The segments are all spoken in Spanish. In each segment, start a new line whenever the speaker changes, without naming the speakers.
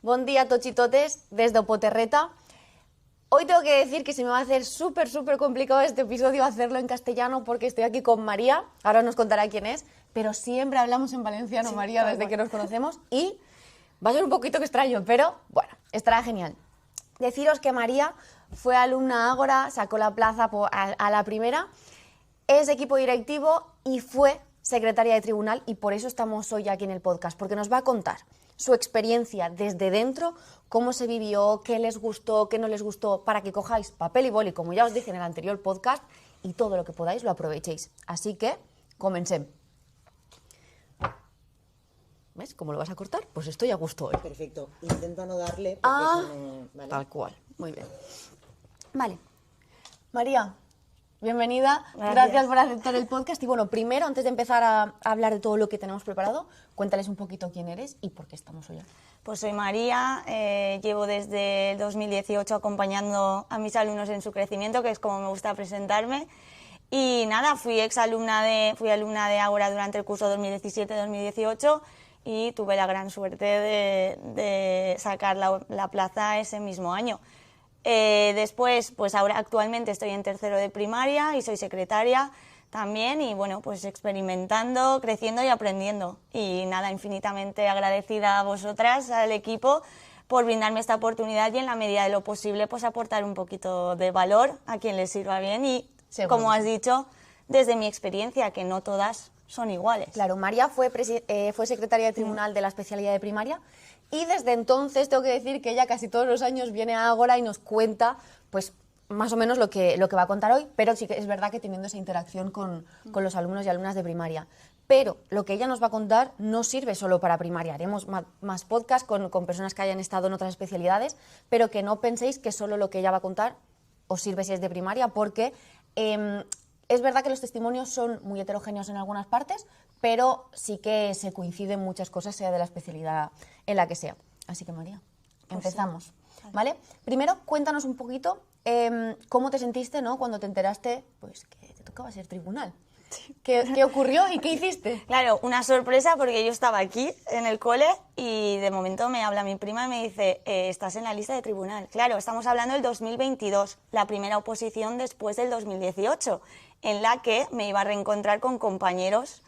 Buen día, tochitotes, desde Opoterreta. Hoy tengo que decir que se me va a hacer súper complicado este episodio hacerlo en castellano porque estoy aquí con María, ahora nos contará quién es, pero siempre hablamos en valenciano, sí, María, desde que nos conocemos y va a ser un poquito extraño, pero bueno, estará genial. Deciros que María fue alumna Ágora, sacó la plaza a la primera, es equipo directivo y fue secretaria de tribunal y por eso estamos hoy aquí en el podcast, porque nos va a contar su experiencia desde dentro, cómo se vivió, qué les gustó, qué no les gustó, para que cojáis papel y boli, como ya os dije en el anterior podcast, y todo lo que podáis lo aprovechéis. Así que, comencemos. ¿Ves cómo lo vas a cortar? Pues estoy a gusto hoy.
Perfecto. Intenta no darle porque eso no... ¿vale?
Tal cual. Muy bien. Vale. María, bienvenida. Gracias por aceptar el podcast. Y bueno, primero, antes de empezar a hablar de todo lo que tenemos preparado, cuéntales un poquito quién eres y por qué estamos hoy aquí.
Pues soy María, llevo desde el 2018 acompañando a mis alumnos en su crecimiento, que es como me gusta presentarme. Y nada, fui alumna de Ágora durante el curso 2017-2018 y tuve la gran suerte de sacar la plaza ese mismo año. Después, pues ahora actualmente estoy en tercero de primaria y soy secretaria también y bueno, pues experimentando, creciendo y aprendiendo. Y nada, infinitamente agradecida a vosotras, al equipo, por brindarme esta oportunidad y en la medida de lo posible pues aportar un poquito de valor a quien les sirva bien y, seguro, como has dicho, desde mi experiencia, que no todas son iguales.
Claro, María fue secretaria de tribunal de la especialidad de primaria y desde entonces tengo que decir que ella casi todos los años viene a Ágora y nos cuenta pues más o menos lo que va a contar hoy, pero sí que es verdad que teniendo esa interacción con los alumnos y alumnas de primaria. Pero lo que ella nos va a contar no sirve solo para primaria, haremos más podcasts con personas que hayan estado en otras especialidades, pero que no penséis que solo lo que ella va a contar os sirve si es de primaria, porque es verdad que los testimonios son muy heterogéneos en algunas partes, pero sí que se coinciden muchas cosas, sea de la especialidad en la que sea. Así que María, empezamos. Sí. ¿Vale? Primero, cuéntanos un poquito cómo te sentiste, ¿no?, cuando te enteraste pues, que te tocaba ser tribunal. Sí. ¿Qué ocurrió y qué hiciste?
Claro, una sorpresa porque yo estaba aquí en el cole y de momento me habla mi prima y me dice estás en la lista de tribunal. Claro, estamos hablando del 2022, la primera oposición después del 2018, en la que me iba a reencontrar con compañeros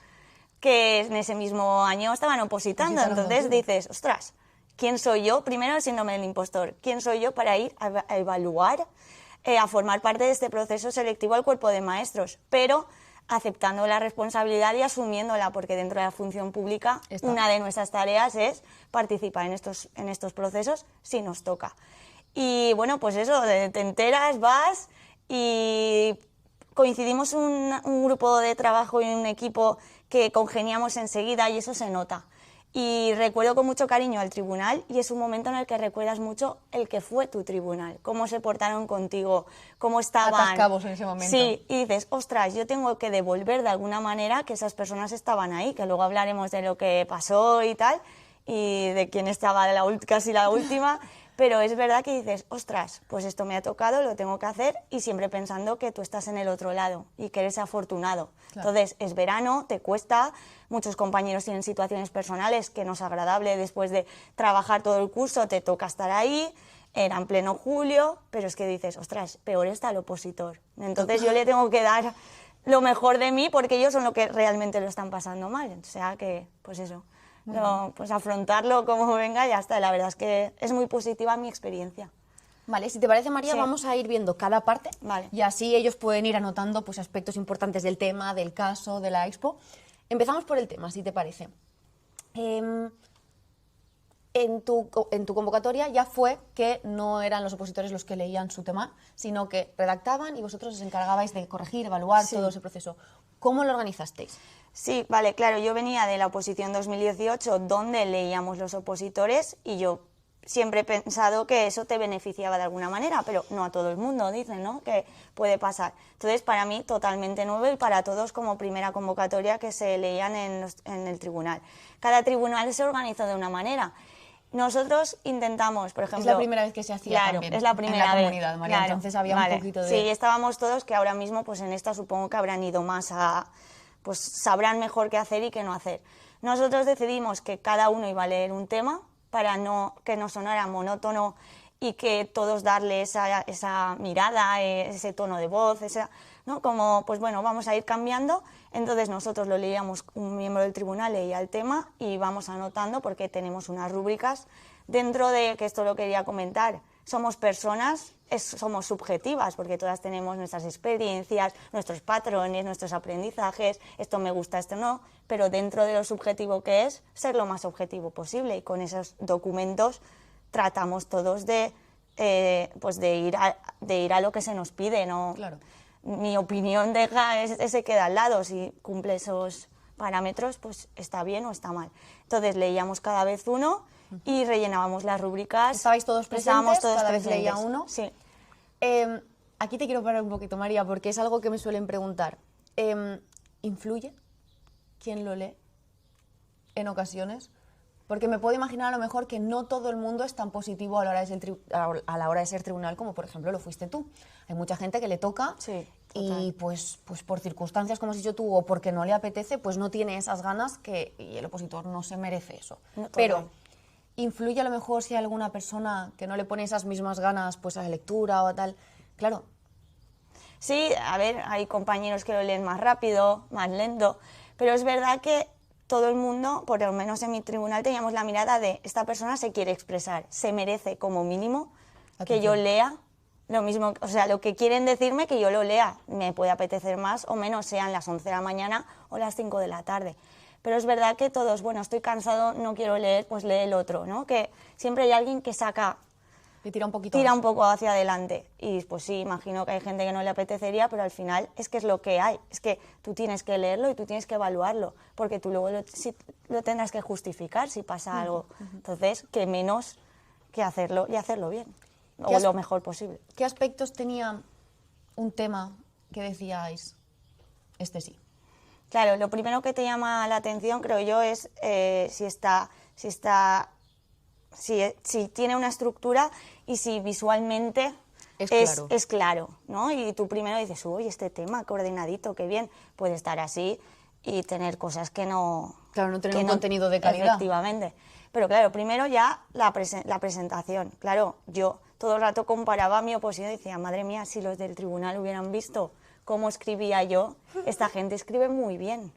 que en ese mismo año estaban opositando. Entonces dices, ostras, ¿quién soy yo? Primero el síndrome del impostor. ¿Quién soy yo para ir a evaluar, a formar parte de este proceso selectivo al cuerpo de maestros? Pero aceptando la responsabilidad y asumiéndola, porque dentro de la función pública una de nuestras tareas es participar en estos procesos si nos toca. Y bueno, pues eso, te enteras, vas y coincidimos un grupo de trabajo y un equipo que congeniamos enseguida y eso se nota. Y recuerdo con mucho cariño al tribunal y es un momento en el que recuerdas mucho el que fue tu tribunal, cómo se portaron contigo, cómo estaban.
Atascados en ese momento.
Sí, y dices, ostras, yo tengo que devolver de alguna manera que esas personas estaban ahí, que luego hablaremos de lo que pasó y tal, y de quién estaba casi la última, pero es verdad que dices, ostras, pues esto me ha tocado, lo tengo que hacer, y siempre pensando que tú estás en el otro lado y que eres afortunado. Claro. Entonces, es verano, te cuesta, muchos compañeros tienen situaciones personales que no es agradable, después de trabajar todo el curso te toca estar ahí, era en pleno julio, pero es que dices, ostras, peor está el opositor. Entonces yo le tengo que dar lo mejor de mí porque ellos son los que realmente lo están pasando mal, o sea que, pues eso. No, pues afrontarlo como venga y ya está. La verdad es que es muy positiva mi experiencia.
Vale, si te parece, María, sí, vamos a ir viendo cada parte,
vale,
y así ellos pueden ir anotando pues, aspectos importantes del tema, del caso, de la expo. Empezamos por el tema, si te parece. En tu convocatoria ya fue que no eran los opositores los que leían su tema, sino que redactaban y vosotros os encargabais de corregir, evaluar, sí, todo ese proceso. ¿Cómo lo organizasteis?
Sí, vale, claro, yo venía de la oposición 2018 donde leíamos los opositores y yo siempre he pensado que eso te beneficiaba de alguna manera, pero no a todo el mundo, dicen, ¿no?, que puede pasar. Entonces, para mí, totalmente nuevo y para todos como primera convocatoria que se leían en el tribunal. Cada tribunal se organiza de una manera. Nosotros intentamos, por ejemplo...
Es la primera vez que se hacía,
claro,
también,
es la primera
en la
vez,
comunidad, María,
claro,
entonces había
vale,
un poquito de...
Sí, estábamos todos, que ahora mismo pues en esta supongo que habrán ido más a... pues sabrán mejor qué hacer y qué no hacer. Nosotros decidimos que cada uno iba a leer un tema para que no sonara monótono y que todos darle esa mirada, ese tono de voz, ¿no? Como, pues bueno, vamos a ir cambiando. Entonces nosotros lo leíamos, un miembro del tribunal leía el tema y vamos anotando porque tenemos unas rúbricas dentro de, que esto lo quería comentar, somos personas, somos subjetivas porque todas tenemos nuestras experiencias, nuestros patrones, nuestros aprendizajes, esto me gusta, esto no, pero dentro de lo subjetivo que es, ser lo más objetivo posible y con esos documentos tratamos todos de ir a lo que se nos pide, ¿no?
Claro.
Mi opinión se queda al lado, si cumple esos parámetros, pues está bien o está mal. Entonces leíamos cada vez uno y rellenábamos las rúbricas.
¿Estabais todos presentes? Cada vez
presentes.
leía uno.
Sí.
Aquí te quiero parar un poquito, María, porque es algo que me suelen preguntar. ¿Influye quién lo lee en ocasiones? Porque me puedo imaginar a lo mejor que no todo el mundo es tan positivo a la hora de ser tribunal como, por ejemplo, lo fuiste tú. Hay mucha gente que le toca
Sí,
y pues por circunstancias, como has dicho tú, o porque no le apetece, pues no tiene esas ganas y el opositor no se merece eso.
No,
pero influye a lo mejor si hay alguna persona que no le pone esas mismas ganas pues a la lectura o a tal. Claro.
Sí, a ver, hay compañeros que lo leen más rápido, más lento, pero es verdad que todo el mundo, por lo menos en mi tribunal, teníamos la mirada de esta persona se quiere expresar, se merece como mínimo que yo lea lo mismo, o sea, lo que quieren decirme que yo lo lea, me puede apetecer más o menos, sean las 11 de la mañana o las 5 de la tarde. Pero es verdad que todos, bueno, estoy cansado, no quiero leer, pues lee el otro, ¿no? Que siempre hay alguien que
tira un poquito
tira
más.
un poco hacia adelante. Y pues sí, imagino que hay gente que no le apetecería, pero al final es que es lo que hay. Es que tú tienes que leerlo y tú tienes que evaluarlo, porque tú luego lo tendrás que justificar si pasa algo. Entonces, qué menos que hacerlo y hacerlo bien, o lo mejor posible.
¿Qué aspectos tenía un tema que decíais, este sí?
Claro, lo primero que te llama la atención, creo yo, es si tiene una estructura y si visualmente es claro, ¿no? Y tú primero dices, uy, este tema coordinadito, qué bien, puede estar así y tener cosas que no...
Claro, no tener un contenido de calidad.
Efectivamente. Pero claro, primero ya la presentación. Claro, yo todo el rato comparaba mi oposición y decía, madre mía, si los del tribunal hubieran visto cómo escribía yo, esta gente escribe muy bien.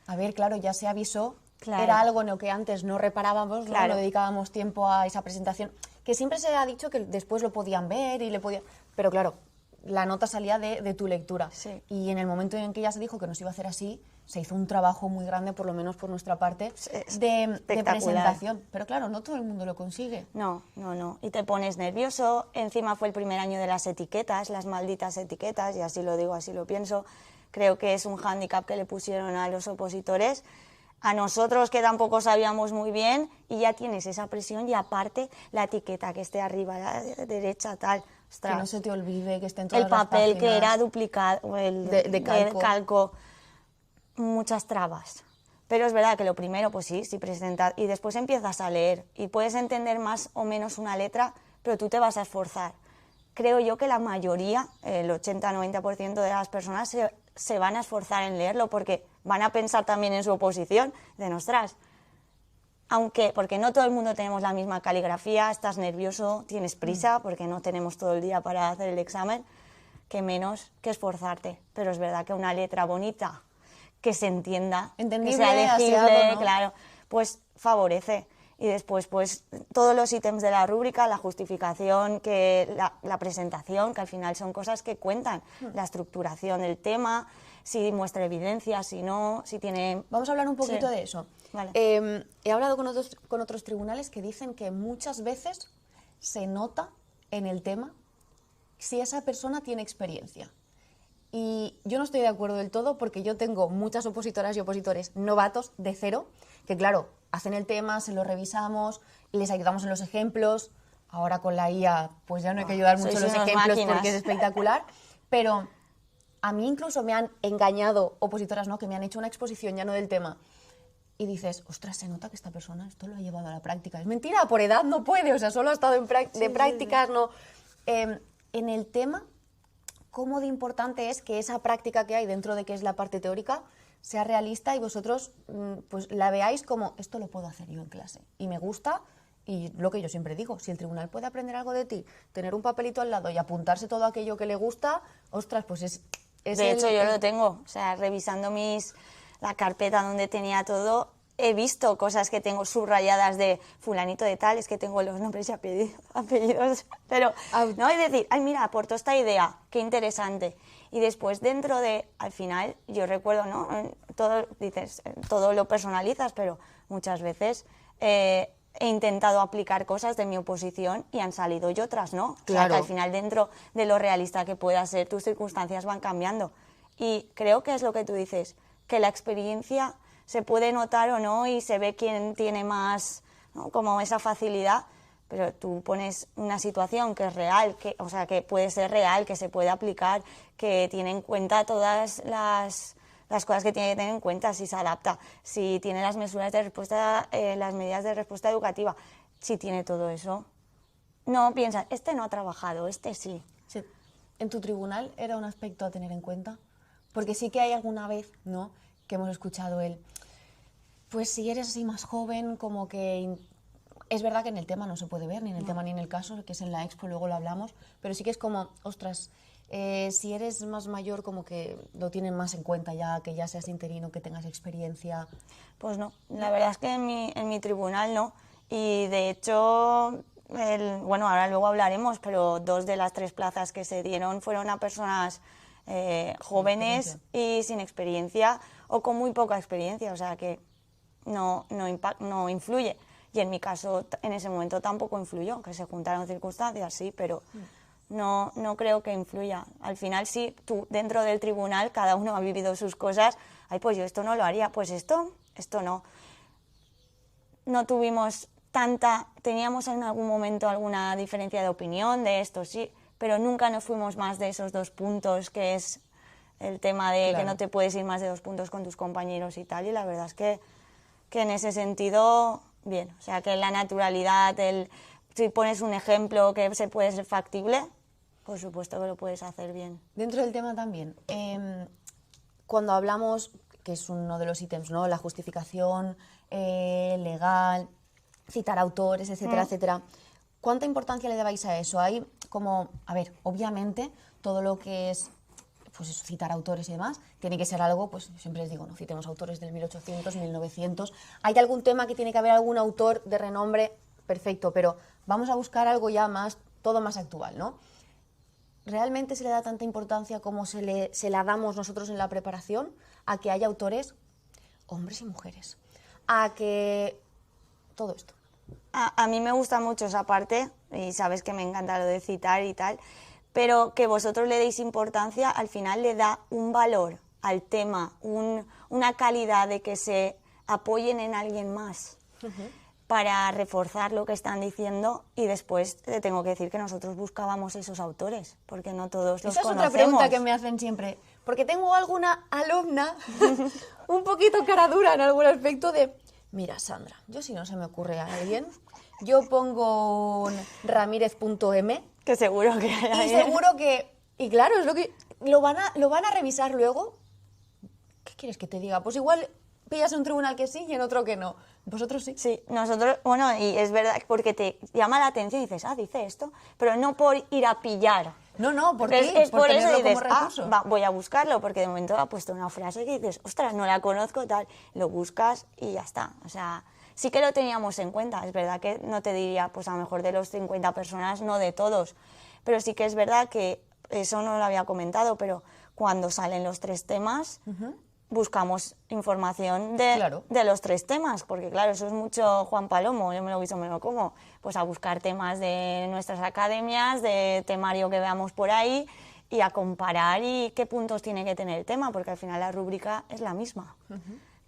A ver, claro, ya se avisó.
Claro.
Era algo en lo que antes no reparábamos,
Claro.
no dedicábamos tiempo a esa presentación, que siempre se ha dicho que después lo podían ver y le podían... Pero claro, la nota salía de tu lectura.
Sí.
Y en el momento en que ya se dijo que nos iba a hacer así, se hizo un trabajo muy grande, por lo menos por nuestra parte, de presentación. Pero claro, no todo el mundo lo consigue.
No. Y te pones nervioso. Encima fue el primer año de las etiquetas, las malditas etiquetas, y así lo digo, así lo pienso. Creo que es un hándicap que le pusieron a los opositores. A nosotros que tampoco sabíamos muy bien, y ya tienes esa presión y aparte la etiqueta que esté arriba, a la derecha, tal. Ostras.
Que no se te olvide que esté en todas
El
las
papel
páginas.
que era duplicado,
De calco.
el calco, muchas trabas. Pero es verdad que lo primero, pues sí, presentas y después empiezas a leer y puedes entender más o menos una letra, pero tú te vas a esforzar. Creo yo que la mayoría, el 80-90% de las personas se van a esforzar en leerlo porque van a pensar también en su oposición, de ostras, porque no todo el mundo tenemos la misma caligrafía, estás nervioso, tienes prisa, porque no tenemos todo el día para hacer el examen, que menos que esforzarte. Pero es verdad que una letra bonita, que se entienda,
entendible,
que sea legible,
aseado, ¿no?
claro, pues favorece. Y después, pues, todos los ítems de la rúbrica, la justificación, la presentación, que al final son cosas que cuentan, la estructuración del tema, si muestra evidencia, si no, si tiene...
Vamos a hablar un poquito
Sí.
de eso.
Vale.
He hablado con otros tribunales que dicen que muchas veces se nota en el tema si esa persona tiene experiencia. Y yo no estoy de acuerdo del todo porque yo tengo muchas opositoras y opositores novatos de cero, que claro, hacen el tema, se lo revisamos, les ayudamos en los ejemplos. Ahora con la IA pues ya no hay que ayudar mucho en los
unas
ejemplos
máquinas.
porque es espectacular, pero a mí incluso me han engañado opositoras, ¿no?, que me han hecho una exposición ya no del tema. Y dices, ostras, se nota que esta persona esto lo ha llevado a la práctica. Es mentira, por edad no puede, o sea, solo ha estado de prácticas, no. En el tema, ¿cómo de importante es que esa práctica que hay dentro de que es la parte teórica sea realista y vosotros pues la veáis como, esto lo puedo hacer yo en clase? Y me gusta Y lo que yo siempre digo, si el tribunal puede aprender algo de ti, tener un papelito al lado y apuntarse todo aquello que le gusta, ostras, pues es
de hecho, yo lo tengo, o sea, revisando la carpeta donde tenía todo, he visto cosas que tengo subrayadas de fulanito de tal, es que tengo los nombres y apellidos, pero no, es decir, ay, mira, aportó esta idea, qué interesante. Y después dentro de, al final, yo recuerdo, ¿no? Todo, dices, todo lo personalizas, pero muchas veces he intentado aplicar cosas de mi oposición y han salido y otras no.
Claro.
O sea, que al final dentro de lo realista que pueda ser, tus circunstancias van cambiando. Y creo que es lo que tú dices, que la experiencia se puede notar o no y se ve quién tiene más, ¿no? Como esa facilidad, pero tú pones una situación que es real, o sea, que puede ser real, que se puede aplicar, que tiene en cuenta todas las cosas que tiene que tener en cuenta, si se adapta, si tiene las medidas de respuesta, las medidas de respuesta educativa, si tiene todo eso. No piensas, este no ha trabajado, este sí.
Sí. ¿En tu tribunal era un aspecto a tener en cuenta? Porque sí que hay alguna vez, ¿no?, que hemos escuchado pues si eres así más joven, como que... Es verdad que en el tema no se puede ver, ni en el tema ni en el caso, que es en la expo, luego lo hablamos, pero sí que es como, ostras, si eres más mayor, como que lo tienen más en cuenta ya, que ya seas interino, que tengas experiencia.
Pues no, la verdad es que en mi tribunal no. Y de hecho, bueno, ahora luego hablaremos, pero 2 de las 3 plazas que se dieron fueron a personas jóvenes y sin experiencia o con muy poca experiencia, o sea que no influye. Y en mi caso, en ese momento tampoco influyó, que se juntaron circunstancias, sí, pero no creo que influya. Al final sí, tú dentro del tribunal, cada uno ha vivido sus cosas, ay, pues yo esto no lo haría, pues esto no. No tuvimos teníamos en algún momento alguna diferencia de opinión de esto, sí, pero nunca nos fuimos más de esos 2 puntos, que es el tema de que no te puedes ir más de 2 puntos con tus compañeros y tal, y la verdad es que en ese sentido, bien, o sea, que la naturalidad, si pones un ejemplo que se puede ser factible, por supuesto que lo puedes hacer bien.
Dentro del tema también, cuando hablamos, que es uno de los ítems, ¿no?, la justificación legal, citar autores, etcétera, etcétera, ¿cuánta importancia le dabais a eso? Hay como, a ver, obviamente, todo lo que es pues eso, citar autores y demás, tiene que ser algo, pues siempre les digo, no citemos autores del 1800, 1900. ¿Hay algún tema que tiene que haber algún autor de renombre? Perfecto, pero vamos a buscar algo ya más, todo más actual, ¿no? ¿Realmente se le da tanta importancia como se la damos nosotros en la preparación a que haya autores, hombres y mujeres? A que... todo esto.
A mí me gusta mucho esa parte, y sabes que me encanta lo de citar y tal, pero que vosotros le deis importancia, al final le da un valor al tema, una calidad de que se apoyen en alguien más para reforzar lo que están diciendo, y después te tengo que decir que nosotros buscábamos esos autores, porque no todos los conocemos.
Esa es otra pregunta que me hacen siempre, porque tengo alguna alumna un poquito cara dura en algún aspecto de, mira Sandra, yo si no se me ocurre a alguien, yo pongo un Ramírez.m,
que seguro que hay.
Y seguro que... Y claro, es lo que... Lo van a revisar luego. ¿Qué quieres que te diga? Pues igual pillas en un tribunal que sí y en otro que no. ¿Vosotros sí?
Sí, nosotros... Bueno, y es verdad, porque te llama la atención y dices, dice esto, pero no por ir a pillar.
No, ¿por qué?
Es por eso dices,
recurso.
Voy a buscarlo, porque de momento ha puesto una frase que dices, ostras, no la conozco, tal. Lo buscas y ya está. O sea... Sí que lo teníamos en cuenta, es verdad que no te diría, pues a lo mejor de los 50 personas, no de todos, pero sí que es verdad que, eso no lo había comentado, pero cuando salen los 3 temas, buscamos información de los 3 temas, porque claro, eso es mucho Juan Palomo, yo me lo guiso, me lo como, pues a buscar temas de nuestras academias, de temario que veamos por ahí, y a comparar y qué puntos tiene que tener el tema, porque al final la rúbrica es la misma,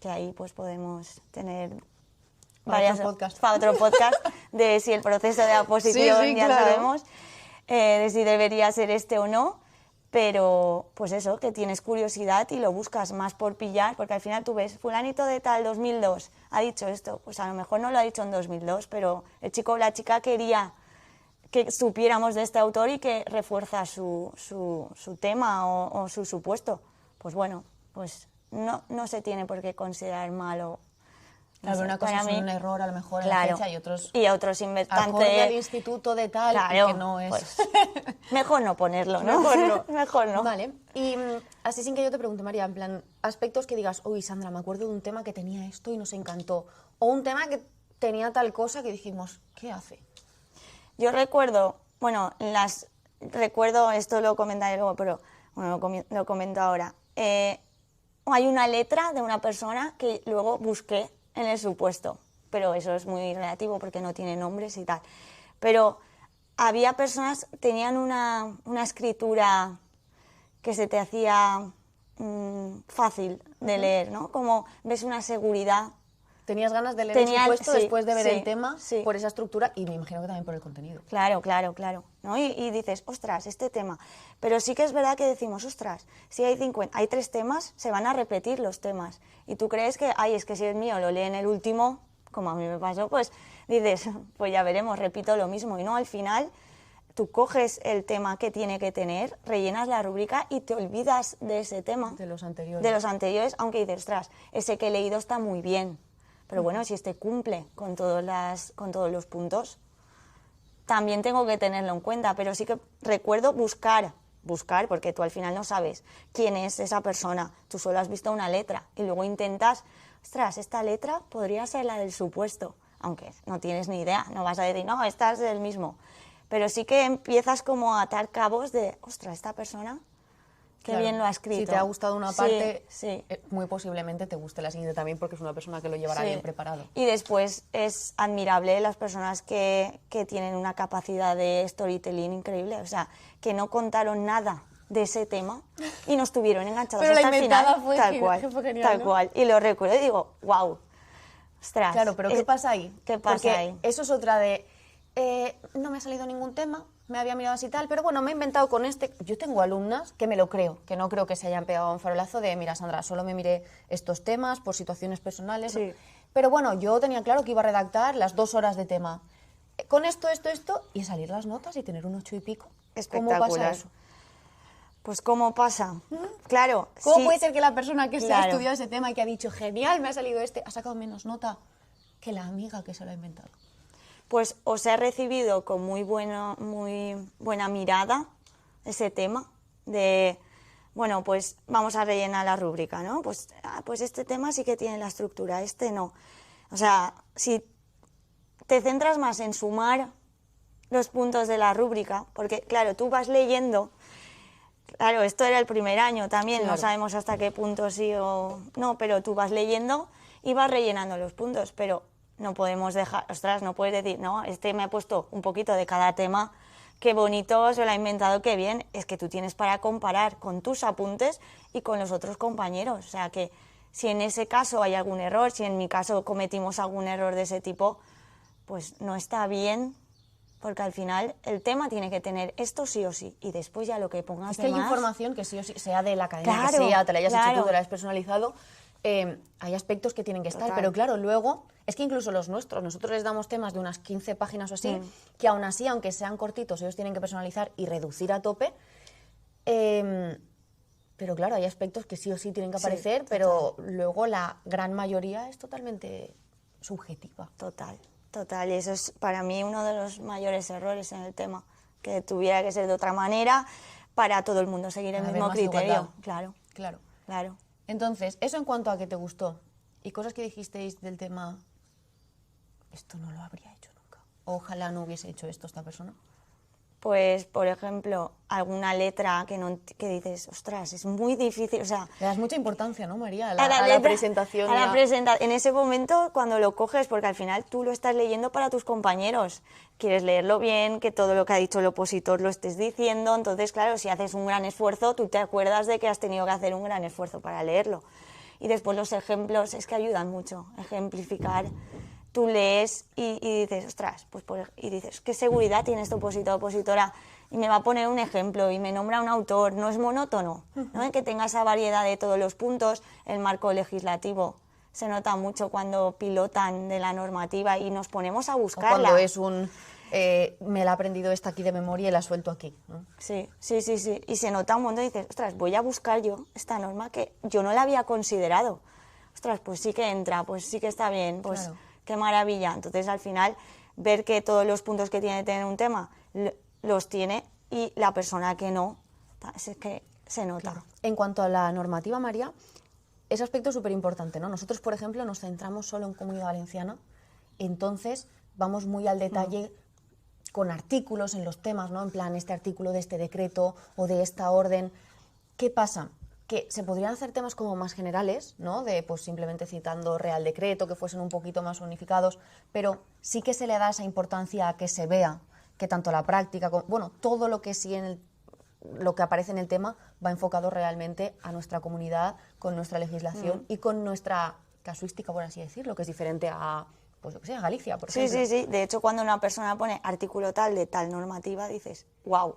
que ahí pues podemos tener...
Para
otro podcast de si el proceso de oposición
sí,
ya
claro.
sabemos, de si debería ser este o no, pero pues eso, que tienes curiosidad y lo buscas más por pillar, porque al final tú ves, fulanito de tal 2002 ha dicho esto, pues a lo mejor no lo ha dicho en 2002, pero el chico o la chica quería que supiéramos de este autor y que refuerza su tema o su supuesto. Pues bueno, pues no se tiene por qué considerar malo
Claro,
sé,
una cosa
para
es
mí,
un error a lo mejor en
claro,
la fecha y otros
y otros
acorde al
inventantes.
instituto de tal y
Claro,
que no es...
pues, mejor no ponerlo, ¿no?
Mejor no.
Mejor no.
Vale. Y así sin que yo te pregunte, María, en plan, aspectos que digas, uy, Sandra, me acuerdo de un tema que tenía esto y nos encantó. O un tema que tenía tal cosa que dijimos, ¿qué hace?
Yo recuerdo, bueno, recuerdo, esto lo comentaré luego, pero bueno, lo comento ahora. Hay una letra de una persona que luego busqué en el supuesto, pero eso es muy relativo porque no tiene nombres y tal. Pero había personas, tenían una escritura que se te hacía fácil de leer, ¿no? Como ves una seguridad.
¿Tenías ganas de leer el supuesto
sí,
después de ver
sí,
el tema
sí.
por esa estructura y me imagino que también por el contenido?
Claro, claro, claro, ¿no? Y dices, ostras, este tema. Pero sí que es verdad que decimos, ostras, si hay 3 temas, se van a repetir los temas. Y tú crees que, ay, es que si el mío lo lee en el último, como a mí me pasó, pues dices, pues ya veremos, repito lo mismo. Y no, al final, tú coges el tema que tiene que tener, rellenas la rúbrica y te olvidas de ese tema.
De los anteriores.
De los anteriores, aunque dices, ostras, ese que he leído está muy bien. Pero bueno, si este cumple con todos los puntos, también tengo que tenerlo en cuenta. Pero sí que recuerdo buscar, porque tú al final no sabes quién es esa persona. Tú solo has visto una letra y luego intentas, ostras, esta letra podría ser la del supuesto. Aunque no tienes ni idea, no vas a decir, no, esta es del mismo. Pero sí que empiezas como a atar cabos de, ostras, esta persona... Qué
Claro.
bien lo ha escrito.
Si te ha gustado una parte,
sí.
muy posiblemente te guste la siguiente también porque es una persona que lo llevará
Sí.
bien preparado.
Y después es admirable las personas que tienen una capacidad de storytelling increíble, o sea, que no contaron nada de ese tema y nos tuvieron enganchados
Pero la
hasta el
inventada
final,
fue fue genial,
tal
¿no?
cual. Y lo recuerdo y digo, wow, ostras.
Claro, pero ¿qué pasa ahí?
¿Qué pasa
Porque
ahí?
eso es otra de, no me ha salido ningún tema, me había mirado así y tal, pero bueno, me he inventado con este. Yo tengo alumnas que me lo creo, que no creo que se hayan pegado un farolazo de, mira, Sandra, solo me miré estos temas por situaciones personales.
Sí.
Pero bueno, yo tenía claro que iba a redactar las 2 horas de tema. Con esto, y salir las notas y tener un 8 y pico. ¿Cómo pasa
Espectacular.
eso?
Pues ¿cómo pasa? Claro.
¿Cómo
sí.
puede ser que la persona que se ha
Claro.
estudiado ese tema y que ha dicho, genial, me ha salido este, ha sacado menos nota que la amiga que se lo ha inventado?
Pues os he recibido con muy buena mirada ese tema de, bueno, pues vamos a rellenar la rúbrica, ¿no? Pues este tema sí que tiene la estructura, este no. O sea, si te centras más en sumar los puntos de la rúbrica, porque claro, tú vas leyendo, claro, esto era el primer año también,
Claro.
no sabemos hasta qué punto sí o no, pero tú vas leyendo y vas rellenando los puntos, pero no podemos dejar, ostras, no puedes decir, no, este me ha puesto un poquito de cada tema, qué bonito, se lo ha inventado, qué bien. Es que tú tienes para comparar con tus apuntes y con los otros compañeros. O sea que si en ese caso hay algún error, si en mi caso cometimos algún error de ese tipo, pues no está bien, porque al final el tema tiene que tener esto sí o sí, y después ya lo que pongas
Es que hay
de más,
información que sí o sí, sea de la academia que
Claro,
sea, te la hayas hecho
claro.
tú, te la hayas personalizado, hay aspectos que tienen que estar,
Total.
pero claro, luego, es que incluso los nuestros, nosotros les damos temas de unas 15 páginas o así, que aún así, aunque sean cortitos, ellos tienen que personalizar y reducir a tope, pero claro, hay aspectos que sí o sí tienen que
Sí,
aparecer, pero luego la gran mayoría es totalmente subjetiva.
Total, total. Y eso es para mí uno de los mayores errores en el tema, que tuviera que ser de otra manera para todo el mundo seguir el
Para haber
mismo
más
criterio.
igualdad.
Claro,
Claro.
claro.
Entonces, eso en cuanto a que te gustó. Y cosas que dijisteis del tema, esto no lo habría hecho nunca. Ojalá no hubiese hecho esto esta persona.
Pues, por ejemplo, alguna letra que dices, ostras, es muy difícil, o sea...
Le das mucha importancia, ¿no, María? A
la
la
letra,
presentación.
a la en ese momento, cuando lo coges, porque al final tú lo estás leyendo para tus compañeros, quieres leerlo bien, que todo lo que ha dicho el opositor lo estés diciendo, entonces, claro, si haces un gran esfuerzo, tú te acuerdas de que has tenido que hacer un gran esfuerzo para leerlo. Y después los ejemplos es que ayudan mucho, ejemplificar. Tú lees y dices, ostras, y dices, qué seguridad tiene este opositor o opositora, y me va a poner un ejemplo y me nombra un autor, no es monótono, ¿no? Que tenga esa variedad de todos los puntos. El marco legislativo se nota mucho cuando pilotan de la normativa y nos ponemos a
O
buscarla.
cuando es un, me la he aprendido esta aquí de memoria y la suelto aquí, ¿no?
Sí, sí, sí, sí, y se nota un montón y dices, ostras, voy a buscar yo esta norma que yo no la había considerado. O ostras, pues sí que entra, pues sí que está bien, pues
Claro.
qué maravilla. Entonces, al final, ver que todos los puntos que tiene que tener un tema los tiene y la persona que no, es que se nota.
En cuanto a la normativa, María, ese aspecto es súper importante, ¿no? Nosotros, por ejemplo, nos centramos solo en Comunidad Valenciana, entonces vamos muy al detalle con artículos en los temas, ¿no? En plan, este artículo de este decreto o de esta orden. ¿Qué pasa? Que se podrían hacer temas como más generales, ¿no? De pues simplemente citando Real Decreto, que fuesen un poquito más unificados, pero sí que se le da esa importancia a que se vea que tanto la práctica, como, bueno, todo lo que sí lo que aparece en el tema va enfocado realmente a nuestra comunidad, con nuestra legislación y con nuestra casuística, por así decirlo, que es diferente a, pues yo que sé, a Galicia, por
Sí,
ejemplo.
sí, sí. De hecho, cuando una persona pone artículo tal de tal normativa, dices, wow. O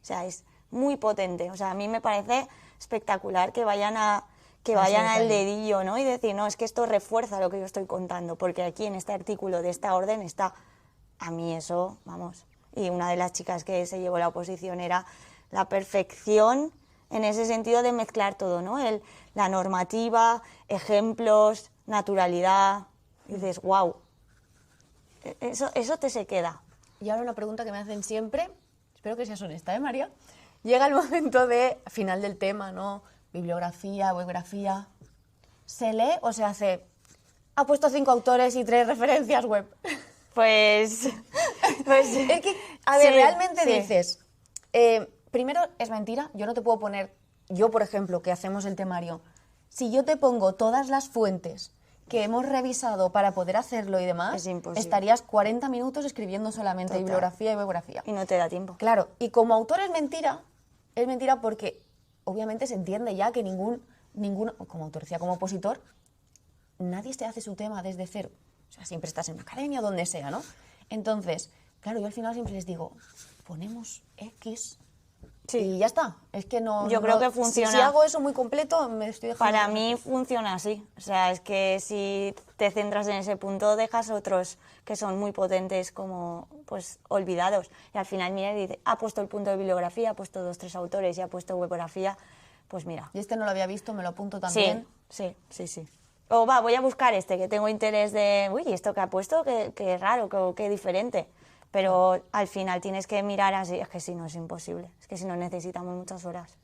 sea, es muy potente. O sea, a mí me parece espectacular que vayan al
detalle.
dedillo, ¿no? Y decir, no, es que esto refuerza lo que yo estoy contando, porque aquí en este artículo de esta orden está. A mí eso, vamos. Y una de las chicas que se llevó la oposición era la perfección en ese sentido de mezclar todo, ¿no? La normativa, ejemplos, naturalidad. Y dices, wow. Eso te se queda.
Y ahora una pregunta que me hacen siempre, espero que seas honesta, ¿eh, María? Llega el momento de final del tema, ¿no? Bibliografía, bibliografía. ¿Se lee o se hace? Ha puesto 5 autores y 3 referencias web.
Pues
Es que, a ver,
sí,
realmente
sí.
dices, primero es mentira, yo no te puedo poner, yo por ejemplo, que hacemos el temario, si yo te pongo todas las fuentes que hemos revisado para poder hacerlo y demás,
Es imposible.
estarías 40 minutos escribiendo solamente
Total.
bibliografía y bibliografía.
Y no te da tiempo.
Claro, y como autor es mentira porque obviamente se entiende ya que ningún como autor, decía, como opositor, nadie se hace su tema desde cero. O sea, siempre estás en una academia o donde sea, ¿no? Entonces, claro, yo al final siempre les digo, ponemos X
Sí.
y ya está. Es que no...
Yo creo que
si-
funciona.
Si hago eso muy completo, me estoy dejando...
Para mí funciona así. O sea, es que si te centras en ese punto, dejas otros que son muy potentes como pues olvidados. Y al final mira y dice, ha puesto el punto de bibliografía, ha puesto 2 o 3 autores y ha puesto bibliografía, pues mira.
Y este no lo había visto, me lo apunto
Sí,
también.
sí, sí, sí. O va, voy a buscar este, que tengo interés de, uy, esto que ha puesto, qué raro, qué diferente. Pero al final tienes que mirar así, es que si no es imposible, es que si no necesitamos muchas horas.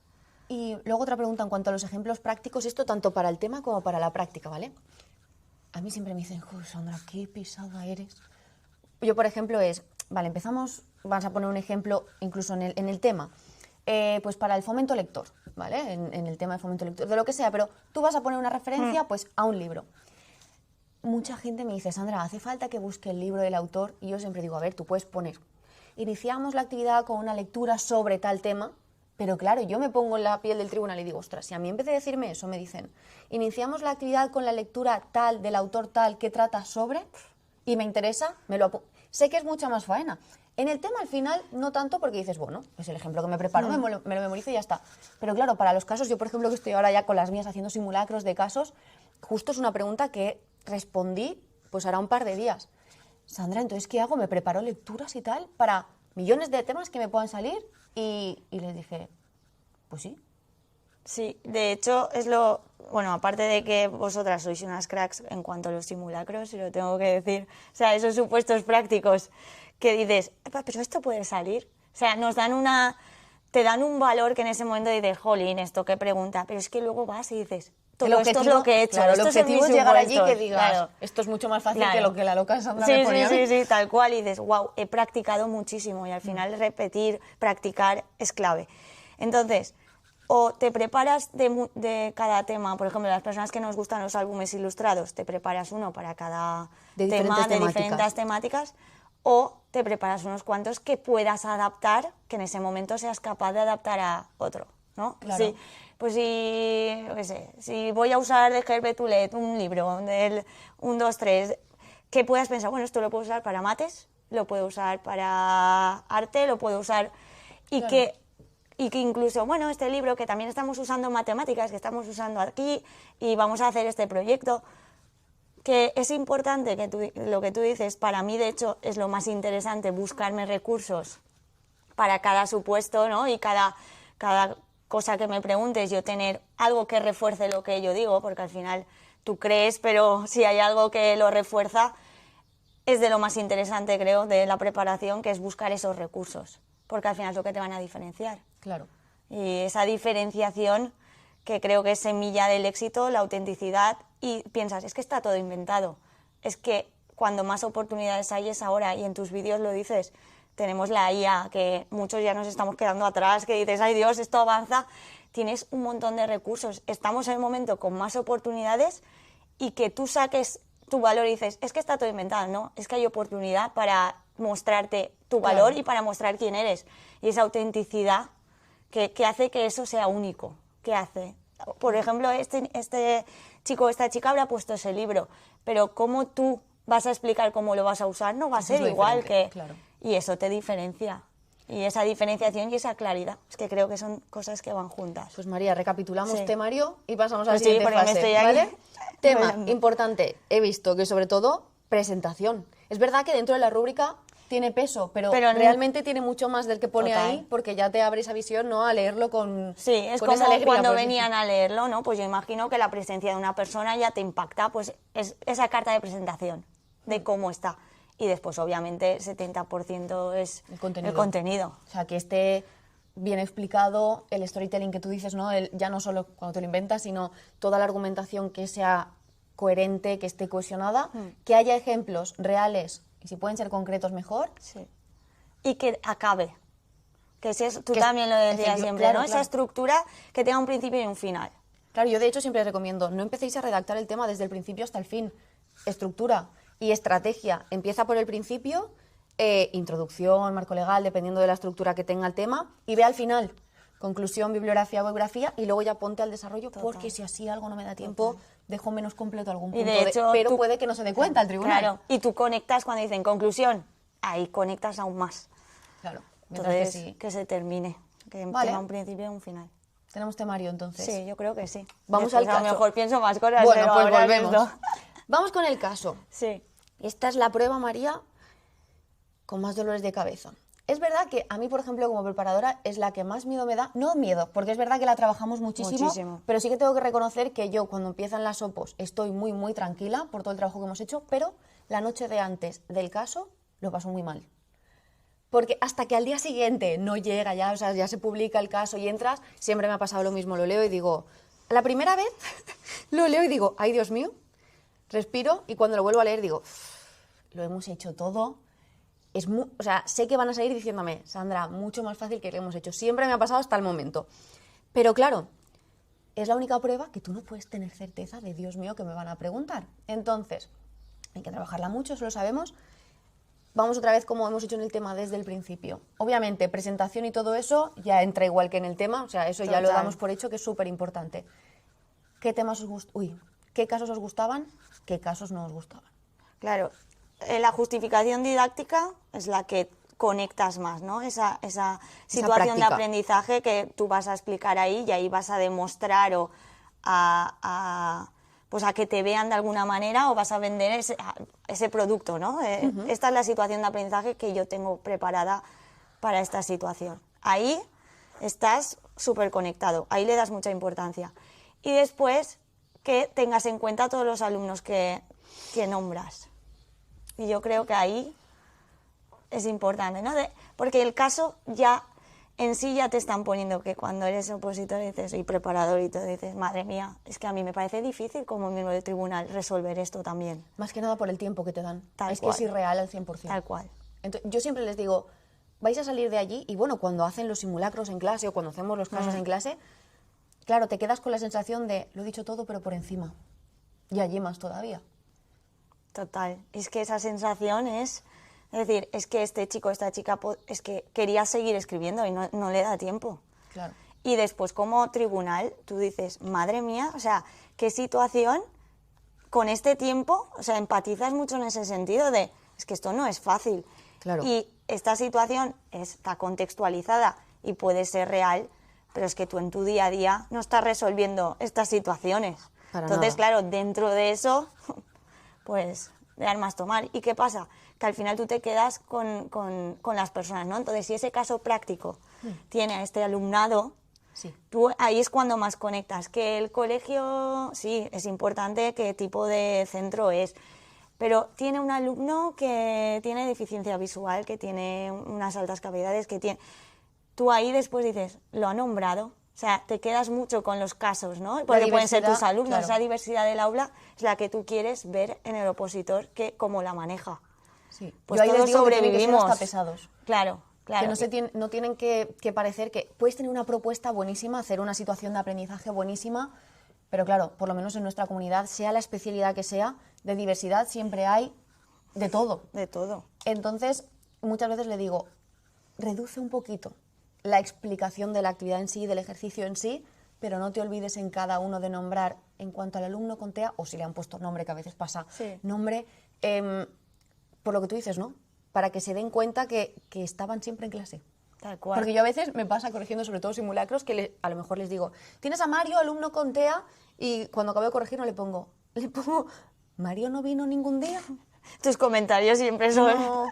Y luego otra pregunta en cuanto a los ejemplos prácticos, esto tanto para el tema como para la práctica, ¿vale? A mí siempre me dicen, "Jo, Sandra, qué pesada eres". Yo, por ejemplo, vale, empezamos, vamos a poner un ejemplo incluso en el tema, pues para el fomento lector, ¿vale? En el tema de fomento lector, de lo que sea, pero tú vas a poner una referencia, pues, a un libro. Mucha gente me dice, Sandra, ¿hace falta que busque el libro del autor? Y yo siempre digo, a ver, tú puedes poner, iniciamos la actividad con una lectura sobre tal tema, pero claro, yo me pongo en la piel del tribunal y digo, ostras, si a mí en vez de decirme eso me dicen, iniciamos la actividad con la lectura tal, del autor tal, que trata sobre, y me interesa, sé que es mucha más faena. En el tema al final no tanto porque dices, bueno, es el ejemplo que me preparo, me lo memorizo y ya está. Pero claro, para los casos, yo por ejemplo que estoy ahora ya con las mías haciendo simulacros de casos, justo es una pregunta que respondí pues hará un par de días. Sandra, entonces, ¿qué hago? ¿Me preparo lecturas y tal para millones de temas que me puedan salir? Y les dije, pues sí.
Sí, de hecho bueno, aparte de que vosotras sois unas cracks en cuanto a los simulacros, y lo tengo que decir, o sea, esos supuestos prácticos que dices, pero esto puede salir, o sea, te dan un valor que en ese momento dices, jolín, esto qué pregunta, pero es que luego vas y dices, todo esto es lo que he hecho,
claro, el
estos son
objetivo
mis
es llegar allí y que
supuestos,
digas,
claro.
esto es mucho más fácil
Claro.
que lo que la loca Sandra
Sí,
me ponía a mí.
sí, tal cual, y dices, wow, he practicado muchísimo y al final repetir, practicar es clave. Entonces, o te preparas de cada tema, por ejemplo, las personas que nos gustan los álbumes ilustrados, te preparas uno para cada
De
tema,
diferentes
de
temáticas.
diferentes temáticas, o te preparas unos cuantos que puedas adaptar, que en ese momento seas capaz de adaptar a otro, ¿no?
Claro.
Sí, pues yo qué sé, si voy a usar de Herbert Toulet un libro del 1, 2, 3, que puedas pensar, bueno, esto lo puedo usar para mates, lo puedo usar para arte, lo puedo usar... Y
Claro.
que incluso, bueno, este libro que también estamos usando matemáticas, que estamos usando aquí, y vamos a hacer este proyecto, que es importante que lo que tú dices, para mí de hecho es lo más interesante, buscarme recursos para cada supuesto, ¿no? Y cada cosa que me preguntes, yo tener algo que refuerce lo que yo digo, porque al final tú crees, pero si hay algo que lo refuerza, es de lo más interesante, creo, de la preparación, que es buscar esos recursos, porque al final es lo que te van a diferenciar.
Claro.
Y esa diferenciación, que creo que es semilla del éxito, la autenticidad, y piensas, es que está todo inventado. Es que cuando más oportunidades hay es ahora, y en tus vídeos lo dices, tenemos la IA, que muchos ya nos estamos quedando atrás, que dices, ay Dios, esto avanza, tienes un montón de recursos, estamos en el momento con más oportunidades, y que tú saques tu valor y dices, es que está todo inventado, no, es que hay oportunidad para mostrarte tu valor,
Claro.
y para mostrar quién eres, y esa autenticidad que hace que eso sea único, que hace. Por ejemplo, este chico o esta chica habrá puesto ese libro, pero ¿cómo tú vas a explicar cómo lo vas a usar? No va a
Eso es
ser
lo
igual
diferente,
que...
claro.
Y eso te diferencia. Y esa diferenciación y esa claridad, es que creo que son cosas que van juntas.
Pues María, recapitulamos
Sí.
temario y pasamos a la
Pues sí,
siguiente
porque me
fase,
estoy aquí
¿vale? Tema
volando.
importante, he visto que sobre todo presentación. Es verdad que dentro de la rúbrica tiene peso, pero
Pero
realmente tiene mucho más del que pone
Total.
ahí, porque ya te abre esa visión, ¿no? A leerlo con
Sí, es
con
como
esa alegría,
cuando
por decir.
venían a leerlo, ¿no? Pues yo imagino que la presencia de una persona ya te impacta, pues es esa carta de presentación de cómo está. Y después, obviamente, 70% es
El contenido. O sea, que esté bien explicado el storytelling que tú dices, ¿no? Ya no solo cuando te lo inventas, sino toda la argumentación que sea coherente, que esté cohesionada, que haya ejemplos reales, y si pueden ser concretos, mejor.
Sí. Y que acabe. Que si tú
Que
también lo decías siempre,
claro,
¿no? Esa
claro.
estructura que tenga un principio y un final.
Claro, yo de hecho siempre recomiendo, no empecéis a redactar el tema desde el principio hasta el fin. Estructura y estrategia. Empieza por el principio, introducción, marco legal, dependiendo de la estructura que tenga el tema, y ve al final. Conclusión, bibliografía, biografía, y luego ya ponte al desarrollo, porque si así algo no me da tiempo, dejo menos completo algún
Y
punto.
de hecho,
pero
tú-
puede que no se dé cuenta el tribunal.
Claro, y tú conectas cuando dicen conclusión, ahí conectas aún más.
Claro, mientras
Entonces,
que sí.
que se termine, que
Vale.
tenga un principio y un final.
Tenemos temario entonces.
Sí, yo creo que sí.
Vamos
Después
al
a lo
caso.
mejor pienso más cosas,
Bueno,
pero
pues
ahora
volvemos.
esto.
Vamos con el caso.
Sí.
Esta es la prueba, María, con más dolores de cabeza. Es verdad que a mí, por ejemplo, como preparadora, es la que más miedo me da. No miedo, porque es verdad que la trabajamos muchísimo,
Muchísimo.
pero sí que tengo que reconocer que yo, cuando empiezan las opos, estoy muy, muy tranquila por todo el trabajo que hemos hecho, pero la noche de antes del caso lo paso muy mal. Porque hasta que al día siguiente no llega ya, o sea, ya se publica el caso y entras, siempre me ha pasado lo mismo, lo leo y digo, la primera vez lo leo y digo, ay Dios mío, respiro, y cuando lo vuelvo a leer digo, lo hemos hecho todo. O sea, sé que van a salir diciéndome, Sandra, mucho más fácil que lo hemos hecho. Siempre me ha pasado hasta el momento. Pero claro, es la única prueba que tú no puedes tener certeza de, Dios mío, que me van a preguntar. Entonces, hay que trabajarla mucho, eso lo sabemos. Vamos otra vez como hemos hecho en el tema desde el principio. Obviamente, presentación y todo eso ya entra igual que en el tema, o sea, eso ya lo
Total.
damos por hecho, que es súper importante. ¿Qué temas os qué casos os gustaban? ¿Qué casos no os gustaban?
Claro, la justificación didáctica es la que conectas más, ¿no? Esa situación de
práctica.
aprendizaje que tú vas a explicar ahí, y ahí vas a demostrar o pues a que te vean de alguna manera, o vas a vender ese producto, ¿no? Esta es la situación de aprendizaje que yo tengo preparada para esta situación. Ahí estás súper conectado, ahí le das mucha importancia. Y después que tengas en cuenta todos los alumnos que nombras. Y yo creo que ahí es importante, ¿no? Porque el caso ya en sí ya te están poniendo, que cuando eres opositor dices, y preparador y todo, dices, madre mía, es que a mí me parece difícil como miembro del tribunal resolver esto también.
Más que nada por el tiempo que te dan.
Tal
es
cual.
que es irreal al 100%.
Tal cual.
Entonces, yo siempre les digo, vais a salir de allí, y bueno, cuando hacen los simulacros en clase o cuando hacemos los casos en clase, claro, te quedas con la sensación de, lo he dicho todo, pero por encima. Y allí más todavía.
Total. Es que esa sensación es decir, es que este chico, esta chica, es que quería seguir escribiendo y no le da tiempo.
Claro.
Y después, como tribunal, tú dices, madre mía, o sea, qué situación con este tiempo, o sea, empatizas mucho en ese sentido de, es que esto no es fácil.
Claro.
Y esta situación está contextualizada y puede ser real, pero es que tú en tu día a día no estás resolviendo estas situaciones.
Para
Entonces,
nada.
claro, dentro de eso, pues, de armas tomar. ¿Y qué pasa? Que al final tú te quedas con las personas, ¿no? Entonces, si ese caso práctico tiene a este alumnado,
Sí.
Tú ahí es cuando más conectas. Que el colegio, sí, es importante qué tipo de centro es, pero tiene un alumno que tiene deficiencia visual, que tiene unas altas capacidades, que tiene... Tú ahí después dices, lo ha nombrado. O sea, te quedas mucho con los casos, ¿no? Porque pueden ser tus alumnos.
claro.
Esa diversidad del aula es la que tú quieres ver en el opositor, que cómo la maneja.
Sí.
Pues
Yo ahí les
todos
digo que tienen que ser
sobrevivimos.
hasta pesados.
Claro, claro.
Que no tienen que parecer que puedes tener una propuesta buenísima, hacer una situación de aprendizaje buenísima, pero claro, por lo menos en nuestra comunidad, sea la especialidad que sea, de diversidad siempre hay de todo.
De todo.
Entonces, muchas veces le digo, reduce un poquito la explicación de la actividad en sí, del ejercicio en sí, pero no te olvides en cada uno de nombrar, en cuanto al alumno con TEA, o si le han puesto nombre, que a veces pasa,
Sí.
nombre, por lo que tú dices, ¿no? Para que se den cuenta que estaban siempre en clase.
Tal cual.
Porque yo a veces me pasa corrigiendo sobre todo simulacros que a lo mejor les digo, tienes a Mario, alumno con TEA, y cuando acabo de corregir no le pongo, Mario no vino ningún día.
Tus comentarios siempre son
No,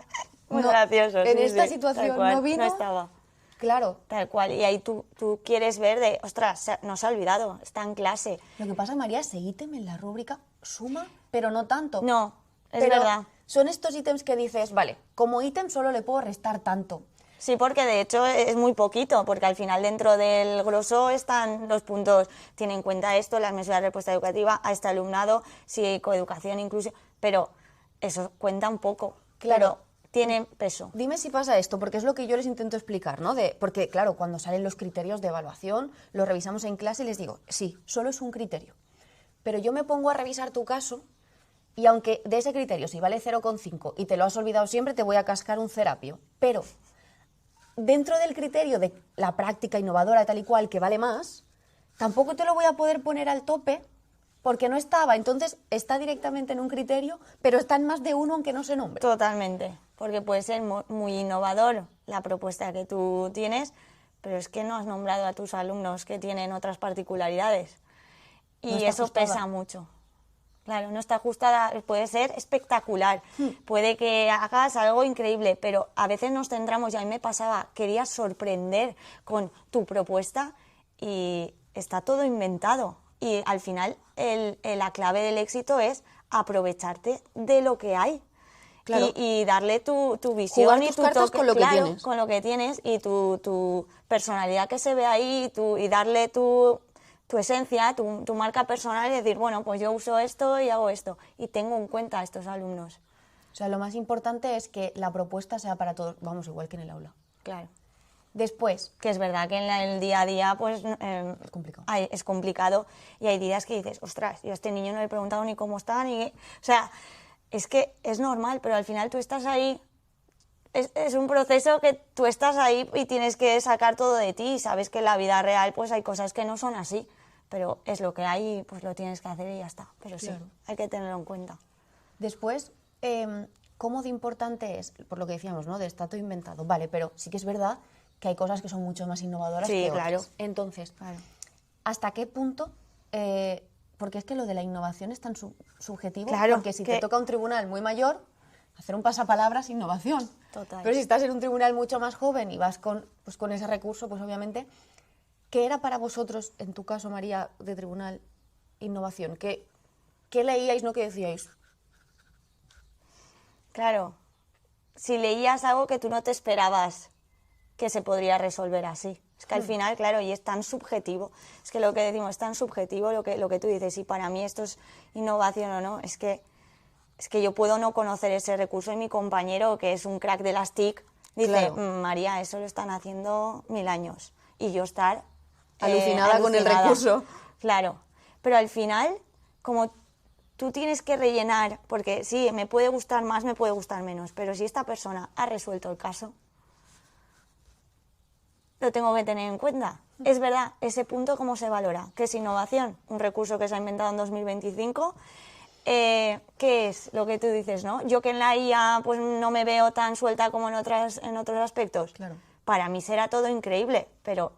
muy
no,
graciosos.
en
sí,
esta
sí,
situación
tal cual,
no vino.
No estaba.
Claro.
Tal cual. Y ahí tú quieres ver de, ostras, no se ha olvidado, está en clase.
Lo que pasa, María, es ítem en la rúbrica suma, pero no tanto.
No, es
Pero
verdad.
son estos ítems que dices, vale, como ítem solo le puedo restar tanto.
Sí, porque de hecho es muy poquito, porque al final dentro del grosso están los puntos, tiene en cuenta esto, las medidas de respuesta educativa, a este alumnado, si coeducación, inclusión, pero eso cuenta un poco,
Claro.
pero tiene peso.
Dime si pasa esto, porque es lo que yo les intento explicar, ¿no? Porque, claro, cuando salen los criterios de evaluación, los revisamos en clase y les digo, sí, solo es un criterio. Pero yo me pongo a revisar tu caso y aunque de ese criterio, si vale 0,5 y te lo has olvidado siempre, te voy a cascar un cerapio. Pero dentro del criterio de la práctica innovadora tal y cual, que vale más, tampoco te lo voy a poder poner al tope porque no estaba. Entonces está directamente en un criterio, pero está en más de uno aunque no se nombre.
Totalmente, porque puede ser muy innovador la propuesta que tú tienes, pero es que no has nombrado a tus alumnos que tienen otras particularidades.
No
Y
está
eso
ajustada.
pesa mucho. Claro, no está ajustada, puede ser espectacular, puede que hagas algo increíble, pero a veces nos centramos, y a mí me pasaba, querías sorprender con tu propuesta y está todo inventado. Y al final la clave del éxito es aprovecharte de lo que hay.
Claro.
Y darle tu visión
Jugar
y
tus
tu
cartas
toque,
con lo que
claro,
tienes.
con lo que tienes y tu personalidad que se ve ahí y darle tu esencia, tu marca personal y decir, bueno, pues yo uso esto y hago esto y tengo en cuenta a estos alumnos.
O sea, lo más importante es que la propuesta sea para todos, vamos, igual que en el aula.
Claro.
Después,
Que es verdad que en el día a día pues
es complicado.
es complicado y hay días que dices, ostras, yo a este niño no le he preguntado ni cómo está, o sea, es que es normal, pero al final tú estás ahí, es un proceso que tú estás ahí y tienes que sacar todo de ti y sabes que en la vida real pues hay cosas que no son así, pero es lo que hay y pues lo tienes que hacer y ya está, pero sí,
Claro.
hay que tenerlo en cuenta.
Después, ¿cómo de importante es? Por lo que decíamos, ¿no? De está todo inventado. Vale, pero sí que es verdad que hay cosas que son mucho más innovadoras
Sí,
que otras.
claro.
Entonces,
Claro.
¿hasta qué punto? Porque es que lo de la innovación es tan subjetivo,
Claro,
porque si
que-
te toca un tribunal muy mayor, hacer un pasapalabra es innovación.
Total.
Pero si estás en un tribunal mucho más joven y vas con ese recurso, pues obviamente, ¿qué era para vosotros, en tu caso, María, de tribunal, innovación? ¿Qué leíais, no qué decíais?
Claro, si leías algo que tú no te esperabas que se podría resolver así. Es que al final, claro, y es tan subjetivo. Es que lo que decimos es tan subjetivo lo que tú dices. Y para mí esto es innovación o no. Es que yo puedo no conocer ese recurso y mi compañero, que es un crack de las TIC, dice,
Claro.
María, eso lo están haciendo 1000 años. Y yo estar
Alucinada con el recurso.
Claro, pero al final, como tú tienes que rellenar, porque sí, me puede gustar más, me puede gustar menos, pero si esta persona ha resuelto el caso, lo tengo que tener en cuenta. Es verdad, ese punto, ¿cómo se valora? ¿Qué es innovación? Un recurso que se ha inventado en 2025. ¿Qué es lo que tú dices, no? Yo que en la IA pues no me veo tan suelta como en otros aspectos.
Claro.
Para mí será todo increíble, pero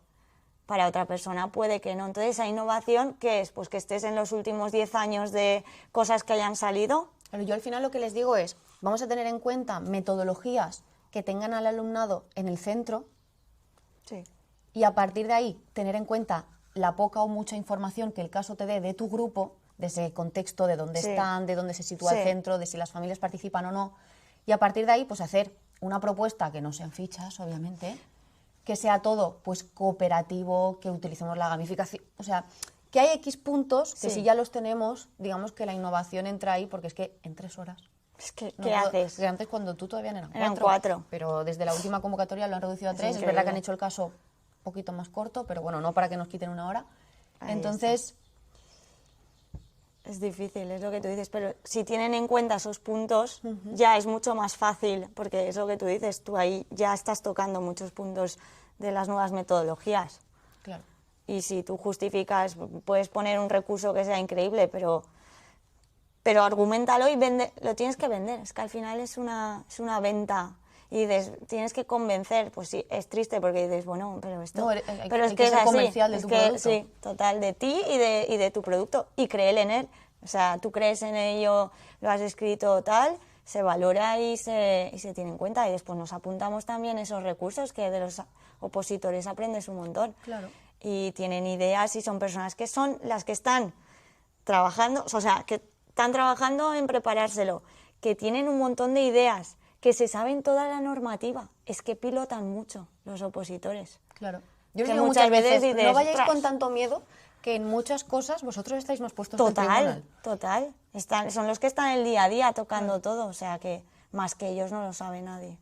para otra persona puede que no. Entonces, esa innovación, ¿qué es? Pues que estés en los últimos 10 años de cosas que hayan salido.
Pero yo al final lo que les digo es, vamos a tener en cuenta metodologías que tengan al alumnado en el centro
Sí.
y a partir de ahí tener en cuenta la poca o mucha información que el caso te dé de tu grupo, de ese contexto, de dónde están, de dónde se sitúa el centro, de si las familias participan o no, y a partir de ahí pues hacer una propuesta que no sean fichas, obviamente, que sea todo pues cooperativo, que utilicemos la gamificación, o sea, que hay X puntos que si ya los tenemos, digamos que la innovación entra ahí, porque es que en 3 horas...
Es que,
no
¿qué
puedo,
haces?
que antes cuando tú todavía eran 4.
Eran 4.
Pero desde la última convocatoria lo han reducido a 3. Es verdad que han hecho el caso un poquito más corto, pero bueno, no para que nos quiten 1 hora.
Ahí
Entonces...
Es difícil, es lo que tú dices, pero si tienen en cuenta esos puntos, ya es mucho más fácil, porque es lo que tú dices, tú ahí ya estás tocando muchos puntos de las nuevas metodologías.
Claro.
Y si tú justificas, puedes poner un recurso que sea increíble, pero argumentalo y lo tienes que vender. Es que al final es una venta. Y dices, tienes que convencer, pues sí, es triste porque dices, bueno, pero esto...
No,
pero
hay que ser comercial de tu producto.
Sí, total, de ti y de tu producto. Y créer en él. O sea, tú crees en ello, lo has escrito tal, se valora y se tiene en cuenta. Y después nos apuntamos también esos recursos que de los opositores aprendes un montón.
Claro.
Y tienen ideas y son personas que son las que están trabajando, o sea, que están trabajando en preparárselo, que tienen un montón de ideas, que se saben toda la normativa. Es que pilotan mucho los opositores.
Claro. Yo les
Que
digo
muchas veces dices,
no vayáis
"Ostras".
con tanto miedo, que en muchas cosas vosotros estáis más puestos que el tribunal.
Total. Son los que están el día a día tocando todo, o sea que más que ellos no lo sabe nadie.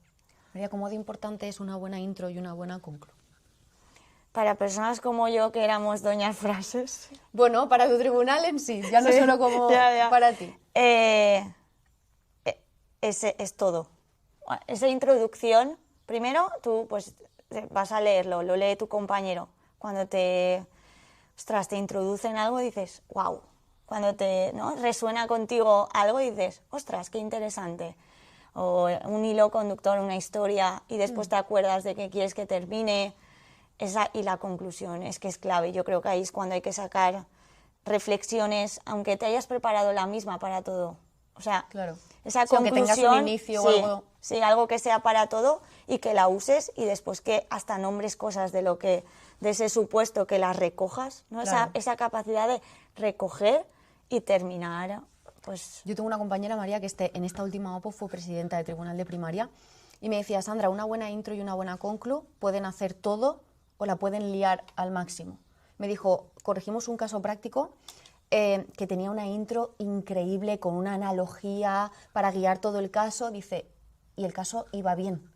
María, ¿cómo de importante es una buena intro y una buena conclu?
Para personas como yo, que éramos doñas frases.
Bueno, para tu tribunal en sí, ya no
Sí,
solo como
ya.
para ti.
Es todo. Esa introducción, primero tú pues vas a leerlo, lo lee tu compañero. Cuando te introducen algo dices, wow. Cuando resuena contigo algo dices, ostras, qué interesante. O un hilo conductor, una historia, y después te acuerdas de que quieres que termine. Y la conclusión es que es clave. Yo creo que ahí es cuando hay que sacar reflexiones, aunque te hayas preparado la misma para todo. O sea,
claro.
esa
Sí, aunque
conclusión,
tengas un inicio o algo.
Sí, algo que sea para todo y que la uses y después que hasta nombres cosas de ese supuesto, que las recojas, ¿no?
Claro.
Esa capacidad de recoger y terminar, pues...
Yo tengo una compañera, María, que en esta última OPO fue presidenta del Tribunal de Primaria y me decía, Sandra, una buena intro y una buena conclu pueden hacer todo o la pueden liar al máximo. Me dijo, corregimos un caso práctico que tenía una intro increíble con una analogía para guiar todo el caso, dice, y el caso iba bien,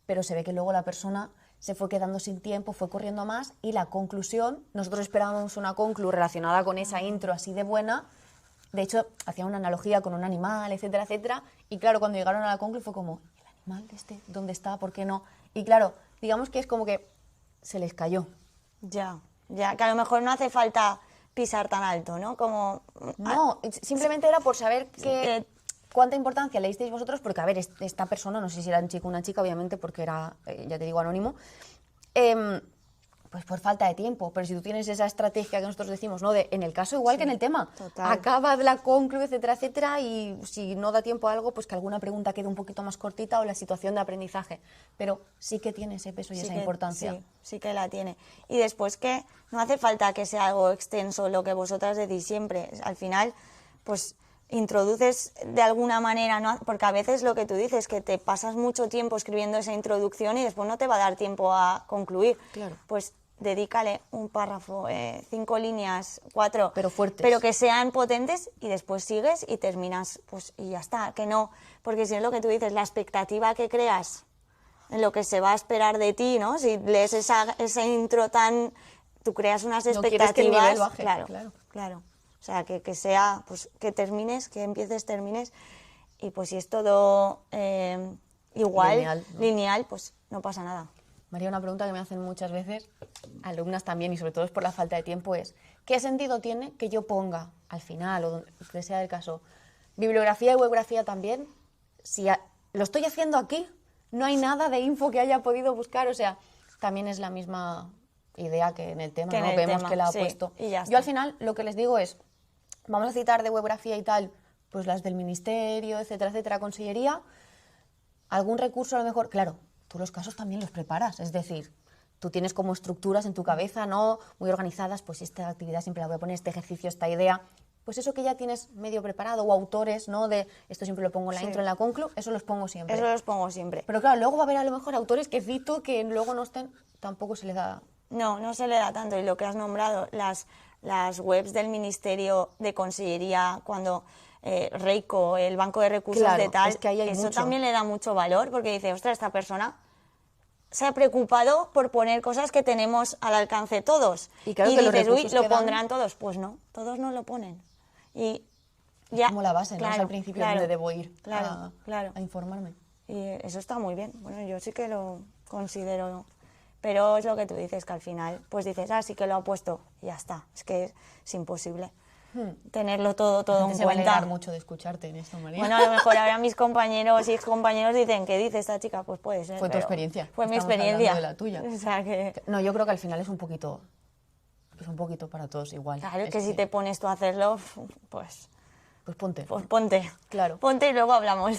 pero se ve que luego la persona se fue quedando sin tiempo, fue corriendo más y la conclusión, nosotros esperábamos una conclu relacionada con esa intro así de buena, de hecho hacía una analogía con un animal, etcétera, etcétera, y claro, cuando llegaron a la conclu fue como, ¿el animal dónde está? ¿Por qué no? Y claro, digamos que es como que se les cayó.
Ya, que a lo mejor no hace falta pisar tan alto, ¿no? Como...
No, simplemente era por saber cuánta importancia le disteis vosotros, porque, a ver, esta persona, no sé si era un chico o una chica, obviamente, porque era, ya te digo, anónimo, pues por falta de tiempo. Pero si tú tienes esa estrategia que nosotros decimos, ¿no? En el caso igual que en el tema,
total.
acaba la conclu, etcétera, etcétera, y si no da tiempo a algo, pues que alguna pregunta quede un poquito más cortita o la situación de aprendizaje. Pero sí que tiene ese peso y esa importancia.
Sí que la tiene. Y después que no hace falta que sea algo extenso, lo que vosotras decís siempre. Al final, pues introduces de alguna manera, ¿no? Porque a veces lo que tú dices, que te pasas mucho tiempo escribiendo esa introducción y después no te va a dar tiempo a concluir.
Claro.
Pues dedícale un párrafo, 5 líneas, 4,
pero fuertes,
pero que sean potentes, y después sigues y terminas, pues y ya está, que no, porque si es lo que tú dices, la expectativa que creas en lo que se va a esperar de ti, ¿no? Si lees esa intro tú creas unas expectativas,
no quieres que el nivel baje,
claro. O sea, que sea, pues que termines, que empieces, termines, y pues si es todo igual, lineal, pues no pasa nada.
María, una pregunta que me hacen muchas veces, alumnas también, y sobre todo es por la falta de tiempo, es ¿qué sentido tiene que yo ponga al final, o donde sea el caso, bibliografía y webgrafía también? Si lo estoy haciendo aquí, no hay nada de info que haya podido buscar, o sea, también es la misma idea que en el tema, ¿no? Vemos que la ha puesto. Yo al final lo que les digo es, vamos a citar de webgrafía y tal, pues las del ministerio, etcétera, etcétera, consellería, algún recurso a lo mejor, claro, tú los casos también los preparas, es decir, tú tienes como estructuras en tu cabeza, ¿no? Muy organizadas, pues esta actividad siempre la voy a poner, este ejercicio, esta idea. Pues eso que ya tienes medio preparado, o autores, ¿no? De esto siempre lo pongo en la intro, en la conclu, eso los pongo siempre.
Eso los pongo siempre.
Pero claro, luego va a haber a lo mejor autores que cito que luego no estén, tampoco se les da...
No, no se le da tanto. Y lo que has nombrado, las webs del Ministerio de Consellería, cuando Reico, el Banco de Recursos
Claro,
de tal,
es que ahí hay
eso
mucho.
también le da mucho valor, porque dice, ostras, esta persona se ha preocupado por poner cosas que tenemos al alcance todos.
Y claro que los
dices, uy,
recursos
lo
que dan-
pondrán todos. Pues no, todos no lo ponen. Y ya,
Como la base, ¿no? Es
claro,
al principio
claro,
donde debo ir
claro, claro.
a informarme.
Y eso está muy bien. Bueno, yo sí que lo considero. Pero es lo que tú dices, que al final, pues dices, sí que lo ha puesto, y ya está. Es que es imposible tenerlo todo
La gente
en
se va a
cuenta.
alegrar mucho de escucharte en esto, María.
Bueno, a lo mejor ahora mis compañeros y excompañeros dicen, ¿qué dice esta chica? Pues puede ser.
Fue tu
pero
experiencia.
Fue mi
Estamos
experiencia.
hablando de la tuya.
O sea que.
No, yo creo que al final es un poquito para todos igual.
Claro,
Es
que si te pones tú a hacerlo, pues
Pues ponte.
ponte.
Claro.
Ponte y luego hablamos.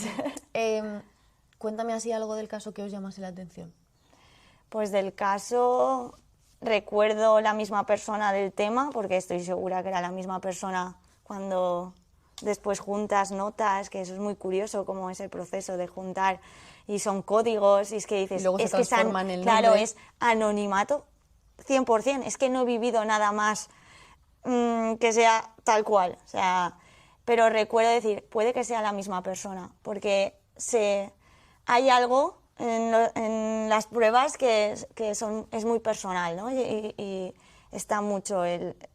Cuéntame así algo del caso que os llamase la atención.
Pues del caso, recuerdo la misma persona del tema, porque estoy segura que era la misma persona cuando después juntas notas, que eso es muy curioso, como es el proceso de juntar, y son códigos, y es que dices,
Y luego se
es que
transforman en
claro,
nombre.
es anonimato 100%, es que no he vivido nada más que sea tal cual, o sea, pero recuerdo decir, puede que sea la misma persona, porque hay algo en las pruebas que es muy personal, ¿no? Y está mucho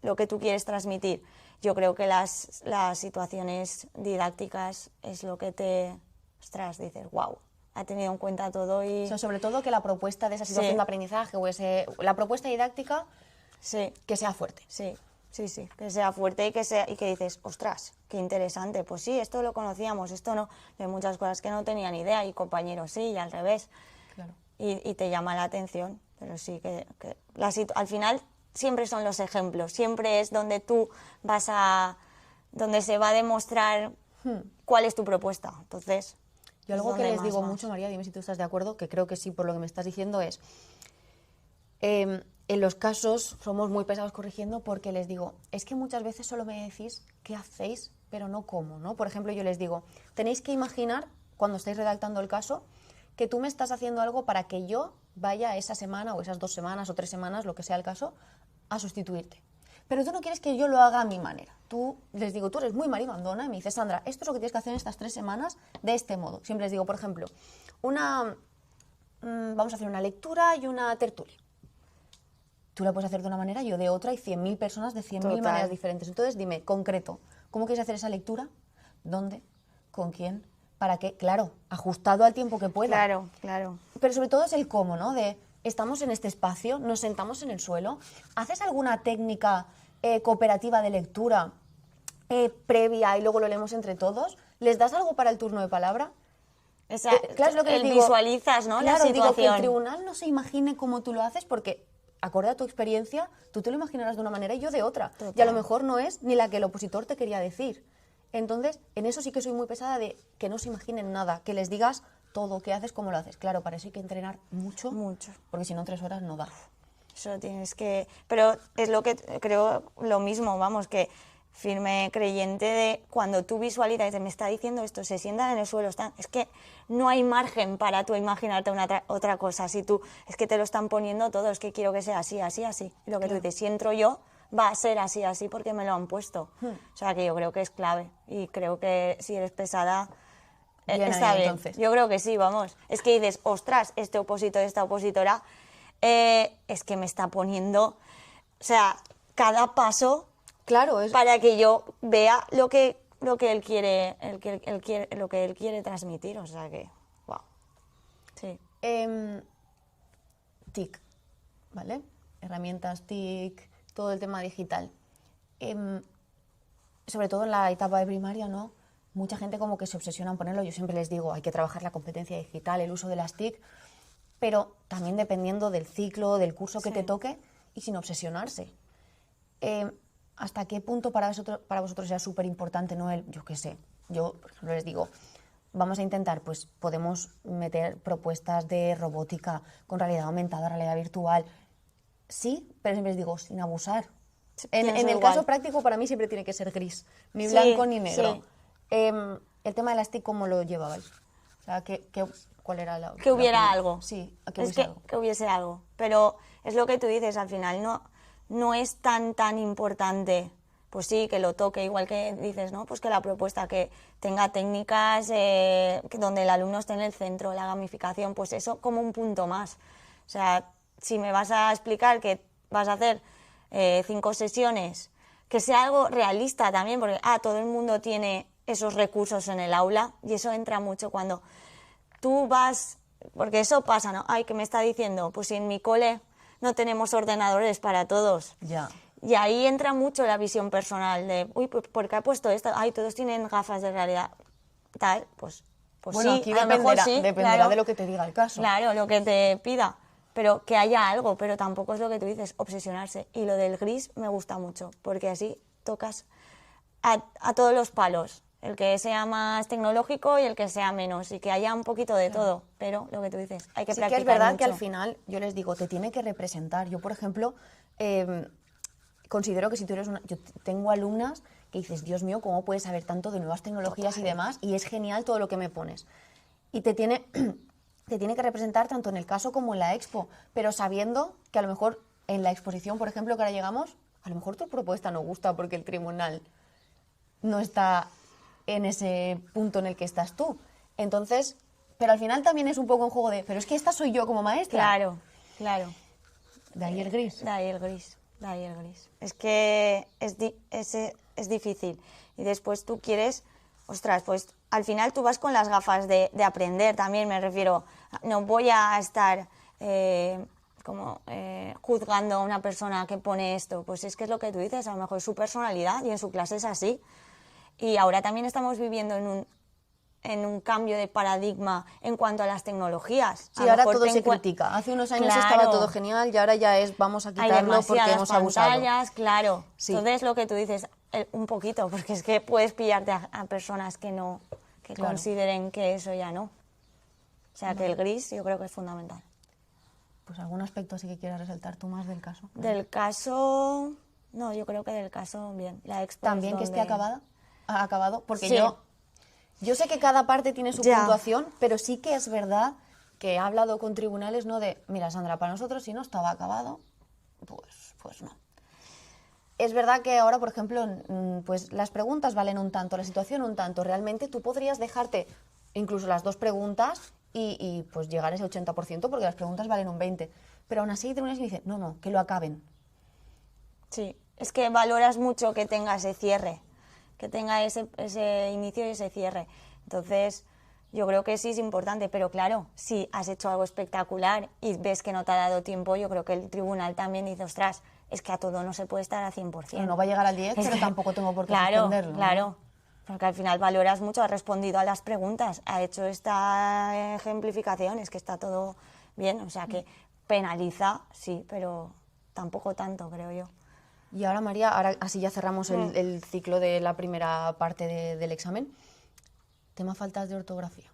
lo que tú quieres transmitir. Yo creo que las situaciones didácticas es lo que ostras, dices, wow, ha tenido en cuenta todo y...
O sea, sobre todo que la propuesta de esa situación
Sí.
de aprendizaje o la propuesta didáctica
Sí,
que sea fuerte.
sí, que sea fuerte y que dices, ostras, qué interesante, pues sí, esto lo conocíamos, esto no, hay muchas cosas que no tenía ni idea y compañeros sí, y al revés.
Claro.
Y te llama la atención, pero sí que al final siempre son los ejemplos, siempre es donde donde se va a demostrar cuál es tu propuesta. Entonces,
Yo
es
algo que
donde
les
más
digo
vas.
mucho, María, dime si tú estás de acuerdo, que creo que sí, por lo que me estás diciendo, es en los casos somos muy pesados corrigiendo porque les digo, es que muchas veces solo me decís qué hacéis, pero no cómo, ¿no? Por ejemplo, yo les digo, tenéis que imaginar, cuando estáis redactando el caso, que tú me estás haciendo algo para que yo vaya esa semana o esas 2 semanas o 3 semanas, lo que sea el caso, a sustituirte. Pero tú no quieres que yo lo haga a mi manera. Les digo, tú eres muy marimandona y me dices, Sandra, esto es lo que tienes que hacer en estas 3 semanas de este modo. Siempre les digo, por ejemplo, vamos a hacer una lectura y una tertulia. Tú la puedes hacer de una manera, yo de otra, y 100.000 personas de 100.000
Total.
maneras diferentes. Entonces, dime, concreto, ¿cómo quieres hacer esa lectura? ¿Dónde? ¿Con quién? ¿Para qué? Claro, ajustado al tiempo que pueda.
Claro, claro.
Pero sobre todo es el cómo, ¿no? Estamos en este espacio, nos sentamos en el suelo. ¿Haces alguna técnica cooperativa de lectura previa y luego lo leemos entre todos? ¿Les das algo para el turno de palabra? Claro, es lo que les digo.
Visualizas, ¿no?
Claro,
la
digo que el
situación.
tribunal no se imagine cómo tú lo haces porque, acorde a tu experiencia, tú te lo imaginarás de una manera y yo de otra.
Total.
Y a lo mejor no es ni la que el opositor te quería decir. Entonces, en eso sí que soy muy pesada de que no se imaginen nada, que les digas todo, qué haces, cómo lo haces. Claro, para eso hay que entrenar mucho.
Mucho.
Porque si no, en 3 horas no da.
Eso tienes que... Pero es lo que creo lo mismo, vamos, que firme creyente de cuando tú visualizas, dices, me está diciendo esto, se sientan en el suelo, es que no hay margen para tú imaginarte otra cosa. Si tú, es que te lo están poniendo todo, es que quiero que sea así, así, así. Y lo que tú dices, si entro yo, va a ser así, así, porque me lo han puesto. O sea, que yo creo que es clave. Y creo que si eres pesada...
Bien
está
ahí,
bien,
entonces.
yo creo que sí, vamos. Es que dices, ostras, este opositor, esta opositora, es que me está poniendo, o sea, cada paso
Claro, es...
para que yo vea lo que él quiere, lo que él quiere transmitir, o sea que, wow. Sí.
TIC, ¿vale? Herramientas TIC, todo el tema digital. Sobre todo en la etapa de primaria, ¿no? Mucha gente como que se obsesiona en ponerlo. Yo siempre les digo, hay que trabajar la competencia digital, el uso de las TIC, pero también dependiendo del ciclo, del curso que te toque y sin obsesionarse. ¿Hasta qué punto para vosotros era súper importante, no yo qué sé? Yo, por ejemplo, les digo, vamos a intentar, pues podemos meter propuestas de robótica con realidad aumentada, realidad virtual. Sí, pero siempre les digo, sin abusar. En el
igual.
caso práctico, para mí siempre tiene que ser gris, ni blanco ni negro.
Sí.
El tema de las TIC, ¿cómo lo llevabais? O sea, ¿cuál era la...?
Que hubiera
la-
algo.
Sí, que
Es
hubiese algo.
que hubiese algo. Pero es lo que tú dices, al final no es tan importante. Pues sí, que lo toque, igual que dices, ¿no? Pues que la propuesta que tenga técnicas donde el alumno esté en el centro, la gamificación, pues eso como un punto más. O sea, si me vas a explicar que vas a hacer 5 sesiones, que sea algo realista también, porque todo el mundo tiene esos recursos en el aula y eso entra mucho cuando tú vas, porque eso pasa, ¿no? Ay, ¿qué me está diciendo? Pues si en mi cole no tenemos ordenadores para todos.
Ya.
Y ahí entra mucho la visión personal de, uy, ¿por qué ha puesto esto? Ay, todos tienen gafas de realidad. Tal, pues
Bueno,
sí,
aquí
a lo mejor
dependerá
claro.
de lo que te diga el caso.
Claro, lo que te pida. Pero que haya algo, pero tampoco es lo que tú dices, obsesionarse. Y lo del gris me gusta mucho, porque así tocas a todos los palos. El que sea más tecnológico y el que sea menos. Y que haya un poquito de todo. Pero lo que tú dices, hay que
Sí que
practicar
es verdad que
mucho.
al final, yo les digo, te tiene que representar. Yo, por ejemplo, considero que si tú eres una... Yo tengo alumnas que dices, Dios mío, ¿cómo puedes saber tanto de nuevas tecnologías y demás? Y es genial todo lo que me pones. Y te tiene que representar tanto en el caso como en la expo, pero sabiendo que a lo mejor en la exposición, por ejemplo, que ahora llegamos, a lo mejor tu propuesta no gusta porque el tribunal no está en ese punto en el que estás tú. Entonces, pero al final también es un poco un juego de, pero es que esta soy yo como maestra.
Claro, claro.
De ahí el gris.
De ahí el gris, de ahí el gris. Es que es difícil. Y después tú quieres, ostras, pues al final tú vas con las gafas de aprender también, me refiero. No voy a estar juzgando a una persona que pone esto. Pues es que es lo que tú dices, a lo mejor es su personalidad y en su clase es así. Y ahora también estamos viviendo en un cambio de paradigma en cuanto a las tecnologías.
Sí, ahora todo se critica. Hace unos años
Claro.
estaba todo genial y ahora ya es vamos a
Hay
quitarlo porque
demasiadas
hemos abusado.
pantallas, claro.
Sí.
Entonces lo que tú dices, un poquito, porque es que puedes pillarte a personas que
Claro.
consideren que eso ya no. O sea, que el gris yo creo que es fundamental.
Pues algún aspecto así que quieras resaltar tú más del caso.
Del caso, no, yo creo que del caso bien. La expo es
También que esté
donde-
acabado, porque
Sí.
yo sé que cada parte tiene su
Ya.
puntuación, pero sí que es verdad que he hablado con tribunales, ¿no? De, mira, Sandra, para nosotros si no estaba acabado, pues no. Es verdad que ahora, por ejemplo, pues las preguntas valen un tanto, la situación un tanto. Realmente tú podrías dejarte incluso las 2 preguntas y pues llegar a ese 80%, porque las preguntas valen un 20%. Pero aún así hay tribunales que dicen, no, que lo acaben.
Sí, es que valoras mucho que tenga ese cierre, que tenga ese inicio y ese cierre. Entonces, yo creo que sí es importante, pero claro, si has hecho algo espectacular y ves que no te ha dado tiempo, yo creo que el tribunal también dice, ostras, es que a todo no se puede estar al 100%.
Pero no va a llegar al 10,
Es
pero
que-
tampoco tengo por qué
claro,
suspenderlo, ¿no?
Claro, porque al final valoras mucho, ha respondido a las preguntas, ha hecho esta ejemplificación, es que está todo bien, o sea que penaliza, sí, pero tampoco tanto, creo yo.
Y ahora, María, ahora así ya cerramos el ciclo de la primera parte del examen. Tema faltas de ortografía.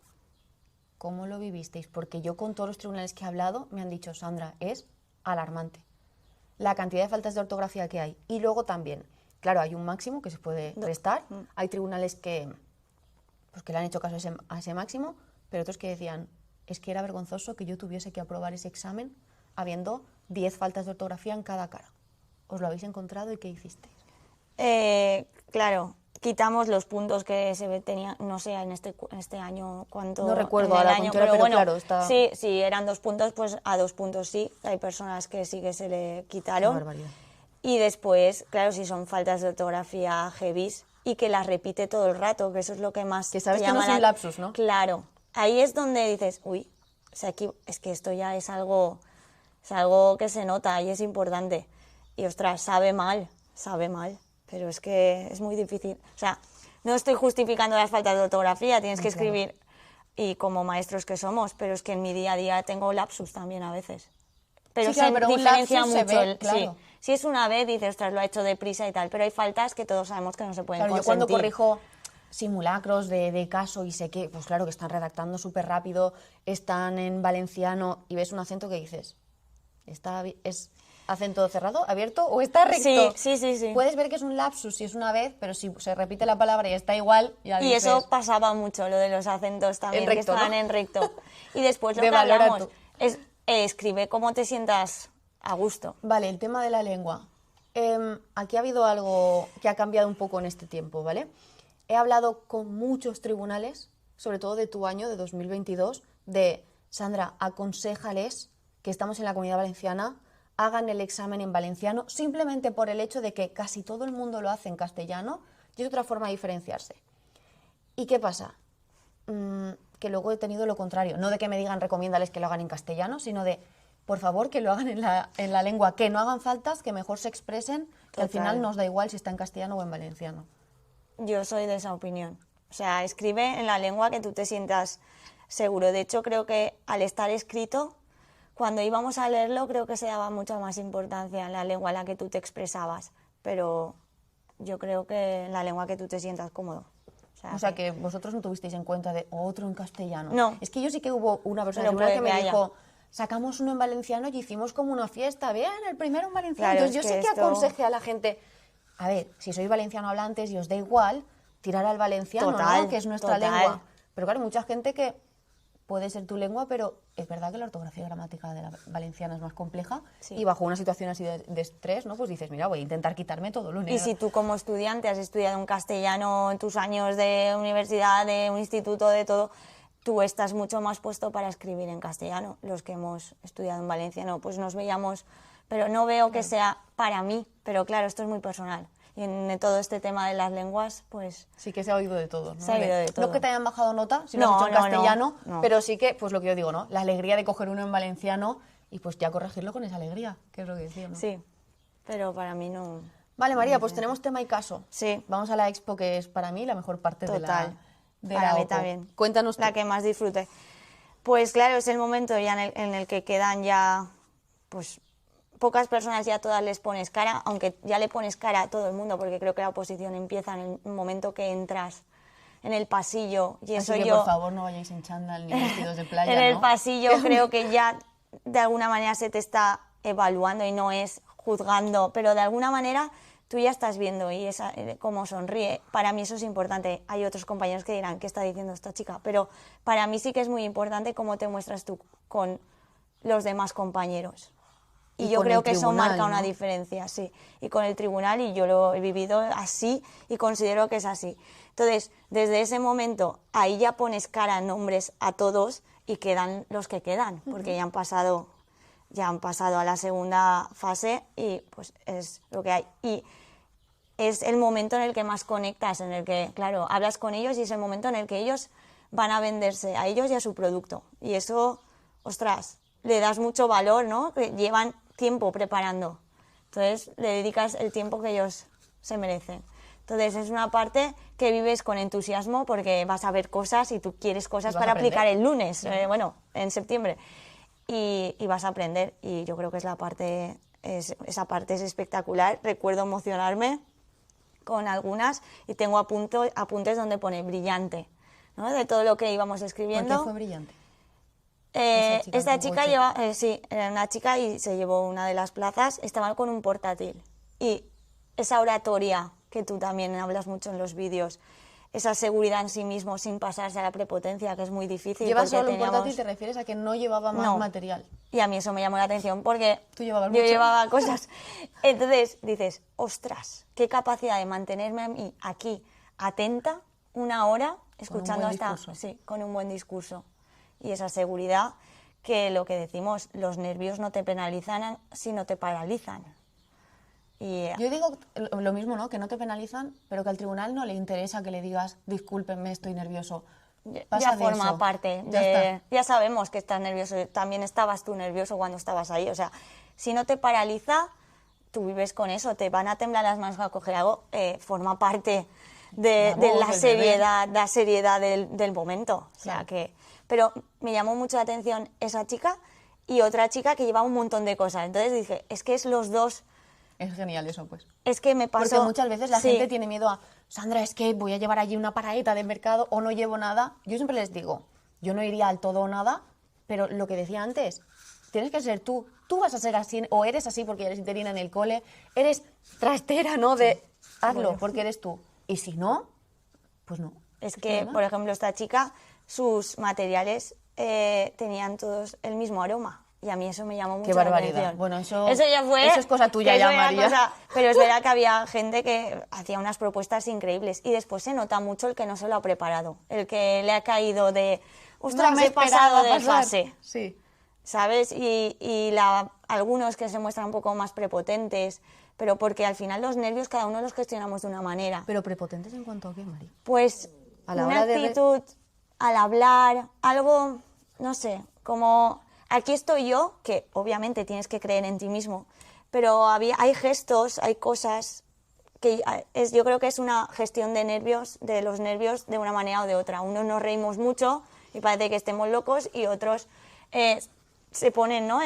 ¿Cómo lo vivisteis? Porque yo con todos los tribunales que he hablado me han dicho, Sandra, es alarmante la cantidad de faltas de ortografía que hay. Y luego también, claro, hay un máximo que se puede restar. Hay tribunales que le han hecho caso a ese máximo, pero otros que decían, es que era vergonzoso que yo tuviese que aprobar ese examen habiendo 10 faltas de ortografía en cada cara. ¿Os lo habéis encontrado y qué hicisteis?
Claro, quitamos los puntos que se tenían, no sé, en este año cuánto.
No recuerdo
en el
ahora
año,
cuánto era, pero
bueno,
claro, está-
sí, si eran 2 puntos, pues a 2 puntos sí. Hay personas que sí que se le quitaron.
Qué barbaridad.
Y después, claro, si son faltas de ortografía heavies y que las repite todo el rato, que eso es lo que más
Que sabes
te
que no
llama
es un lapsus, ¿no?
Claro, ahí es donde dices, uy, o sea, aquí es que esto ya es algo que se nota y es importante. Y ostras, sabe mal, pero es que es muy difícil. O sea, no estoy justificando las faltas de ortografía, tienes que
claro.
escribir, y como maestros que somos, pero es que en mi día a día tengo lapsus también a veces. Pero
Sí, claro,
se
pero un
diferencia
lapsus se
mucho.
ve, claro.
Sí. Si es una vez, dices, ostras, lo ha hecho deprisa y tal, pero hay faltas que todos sabemos que no se pueden
Claro, yo cuando
consentir.
corrijo simulacros de caso y sé que, pues claro, que están redactando súper rápido, están en valenciano y ves un acento que dices, ¿es acento cerrado, abierto o está recto?
Sí.
Puedes ver que es un lapsus si es una vez, pero si se repite la palabra y está igual, ya
Y
dices...
eso pasaba mucho, lo de los acentos también,
En recto,
que estaban
¿no?
en recto. Y después lo
De
que
valora
hablamos
tú.
es escribe cómo te sientas a gusto.
Vale, el tema de la lengua. Aquí ha habido algo que ha cambiado un poco en este tiempo, ¿vale? He hablado con muchos tribunales, sobre todo de tu año, de 2022, de, Sandra, aconséjales que estamos en la Comunidad Valenciana, hagan el examen en valenciano, simplemente por el hecho de que casi todo el mundo lo hace en castellano y es otra forma de diferenciarse. ¿Y qué pasa? Que luego he tenido lo contrario, no de que me digan recomiéndales que lo hagan en castellano, sino de, por favor, que lo hagan en la lengua, que no hagan faltas, que mejor se expresen, que al final nos da igual si está en castellano o en valenciano.
Yo soy de esa opinión. O sea, escribe en la lengua que tú te sientas seguro. De hecho, creo que al estar escrito, cuando íbamos a leerlo, creo que se daba mucha más importancia en la lengua en la que tú te expresabas. Pero yo creo que en la lengua que tú te sientas cómodo.
O sea, que vosotros no tuvisteis en cuenta de otro en castellano.
No.
Es que yo sí que hubo una persona
Pero
que me
puede que
dijo, sacamos uno en valenciano y hicimos como una fiesta. Bien, el primero en valenciano.
Claro,
Entonces yo
es
sí
que
que aconsejé a la gente, a ver, si sois valenciano hablantes y os da igual, tirar al valenciano,
Total,
¿no? Que es nuestra
total.
lengua. Pero claro, mucha gente que puede ser tu lengua, pero es verdad que la ortografía y gramática de la valenciana es más compleja
Sí.
y bajo una situación así de estrés, ¿no? Pues dices, mira, voy a intentar quitarme todo lo
Y
negro.
si tú como estudiante has estudiado en castellano en tus años de universidad, de un instituto, de todo, tú estás mucho más puesto para escribir en castellano. Los que hemos estudiado en valenciano, pues nos veíamos, pero no veo que sea para mí, pero claro, esto es muy personal. Y en todo este tema de las lenguas, pues...
Sí que se ha oído de todo, ¿no?
Se ha oído de todo.
No que te hayan bajado nota, si lo
No,
has hecho en
no,
castellano,
no.
pero sí que, pues lo que yo digo, ¿no? La alegría de coger uno en valenciano y pues ya corregirlo con esa alegría, que es lo que decía, ¿no?
Sí, pero para mí no...
Vale, María, pues tenemos tema y caso.
Sí.
Vamos a la expo, que es para mí la mejor parte
Total.
de
Para
la
mí
OPO.
también.
Cuéntanos tú.
La que más disfrute. Pues claro, es el momento ya en el que quedan ya, pues pocas personas, ya todas les pones cara, aunque ya le pones cara a todo el mundo, porque creo que la oposición empieza en el momento que entras en el pasillo. Y
Así
eso
que
yo,
por favor no vayáis en chándal ni vestidos de playa,
en el
¿no?
pasillo creo que ya de alguna manera se te está evaluando y no es juzgando, pero de alguna manera tú ya estás viendo y cómo sonríe. Para mí eso es importante. Hay otros compañeros que dirán, ¿qué está diciendo esta chica? Pero para mí sí que es muy importante cómo te muestras tú con los demás compañeros. Y yo
con
creo
el
que eso
tribunal,
marca una
¿no?
diferencia, sí. Y con el tribunal, y yo lo he vivido así y considero que es así. Entonces, desde ese momento, ahí ya pones cara, nombres a todos y quedan los que quedan, porque ya han pasado a la segunda fase y pues es lo que hay. Y es el momento en el que más conectas, en el que, claro, hablas con ellos y es el momento en el que ellos van a venderse a ellos y a su producto. Y eso, ostras, le das mucho valor, ¿no? Que llevan tiempo preparando. Entonces, le dedicas el tiempo que ellos se merecen. Entonces, es una parte que vives con entusiasmo porque vas a ver cosas y tú quieres cosas
vas
para
a aprender.
aplicar el lunes, en septiembre. Y vas a aprender. Y yo creo que esa parte es espectacular. Recuerdo emocionarme con algunas y tengo apuntes donde pone brillante, ¿no? De todo lo que íbamos escribiendo.
¿Por qué fue brillante?
Esta chica era una chica y se llevó una de las plazas, estaba con un portátil. Y esa oratoria que tú también hablas mucho en los vídeos, esa seguridad en sí mismo sin pasarse a la prepotencia, que es muy difícil.
¿Llevas
porque
solo un portátil? ¿Te refieres a que no llevaba más
No.
material?
Y a mí eso me llamó la atención porque
Tú llevabas
yo
mucho.
llevaba cosas. Entonces dices, ostras, qué capacidad de mantenerme a mí aquí atenta una hora escuchando
buen discurso.
sí, con un buen discurso. Y esa seguridad que lo que decimos, los nervios no te penalizan, sino te paralizan. Y
Yo digo lo mismo, ¿no? Que no te penalizan, pero que al tribunal no le interesa que le digas, discúlpenme, estoy nervioso. Pasa
ya
de
forma
eso.
parte
Ya está.
ya sabemos que estás nervioso, también estabas tú nervioso cuando estabas ahí, o sea, si no te paraliza, tú vives con eso, te van a temblar las manos a coger algo, forma parte de
Vamos,
la
del
seriedad del momento, o sea
Claro.
que, pero me llamó mucho la atención esa chica y otra chica que llevaba un montón de cosas, entonces dije, es que es los dos
Es genial eso, pues.
Es que me pasó...
Porque muchas veces la
Sí.
gente tiene miedo a, Sandra, es que voy a llevar allí una paraeta de mercado o no llevo nada. Yo siempre les digo, yo no iría al todo o nada, pero lo que decía antes, tienes que ser tú. Tú vas a ser así, o eres así porque eres interina en el cole, eres trastera, ¿no? Hazlo,
Bueno.
porque eres tú. Y si no, pues no.
Es que, por ejemplo, esta chica, sus materiales tenían todos el mismo aroma. Y a mí eso me llamó mucho la
barbaridad.
atención.
Bueno, eso
ya fue...
eso es cosa tuya
eso
ya,
era
María.
pero es verdad que había gente que hacía unas propuestas increíbles. Y después se nota mucho el que no se lo ha preparado. El que le ha caído de... ¡Ostras,
No me
he pasado
esperaba
de
pasar.
fase!
Sí.
¿Sabes? Algunos que se muestran un poco más prepotentes, pero porque al final los nervios cada uno los gestionamos de una manera.
Pero prepotentes en cuanto a qué, María.
Pues
A la
una
hora de
actitud al hablar, algo, no sé, como aquí estoy yo, que obviamente tienes que creer en ti mismo, pero hay gestos, hay cosas que yo creo que es una gestión de los nervios de una manera o de otra. Unos nos reímos mucho y parece que estemos locos y otros se ponen, ¿no?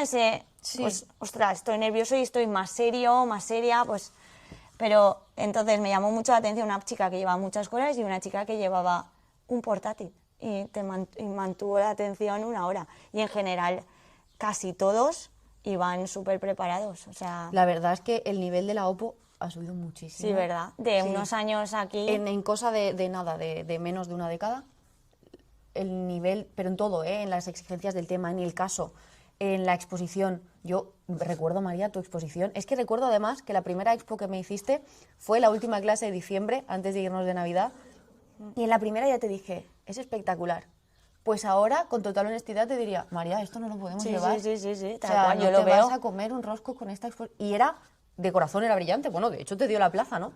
Pues, ostras, estoy nervioso y estoy más serio, más seria, pues... Pero entonces me llamó mucho la atención una chica que llevaba muchas cosas y una chica que llevaba un portátil y mantuvo la atención 1 hora. Y en general casi todos iban súper preparados. O sea,
La verdad es que el nivel de la OPO ha subido muchísimo.
sí, ¿verdad? De
Sí.
unos años aquí...
En cosa de nada, de menos de una década, el nivel, pero en todo, en las exigencias del tema, en el caso, en la exposición. Yo recuerdo, María, tu exposición. Es que recuerdo además que la primera expo que me hiciste fue la última clase de diciembre, antes de irnos de Navidad. Y en la primera ya te dije, es espectacular. Pues ahora, con total honestidad, te diría, María, esto no lo podemos
Sí,
llevar.
sí,
O
tal
sea,
cual,
no
yo
te
lo veo.
vas a comer un rosco con esta exposición. Y era, de corazón era brillante. Bueno, de hecho te dio la plaza, ¿no?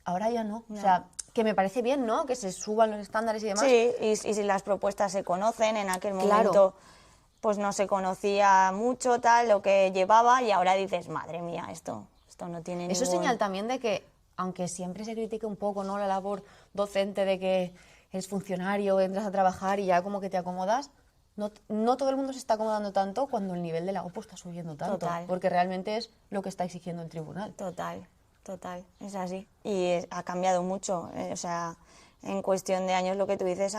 Ahora ya no. O sea, que me parece bien, ¿no? Que se suban los estándares y demás.
Sí, y si las propuestas se conocen, en aquel
Claro.
momento pues no se conocía mucho tal lo que llevaba y ahora dices, madre mía, esto no tiene
Eso es
ningún...
señal también de que, aunque siempre se critique un poco, ¿no?, la labor docente de que eres funcionario, entras a trabajar y ya como que te acomodas, no todo el mundo se está acomodando tanto cuando el nivel de la OPO está subiendo tanto.
Total.
Porque realmente es lo que está exigiendo el tribunal.
Total, es así. Y ha cambiado mucho, o sea, en cuestión de años lo que tú dices,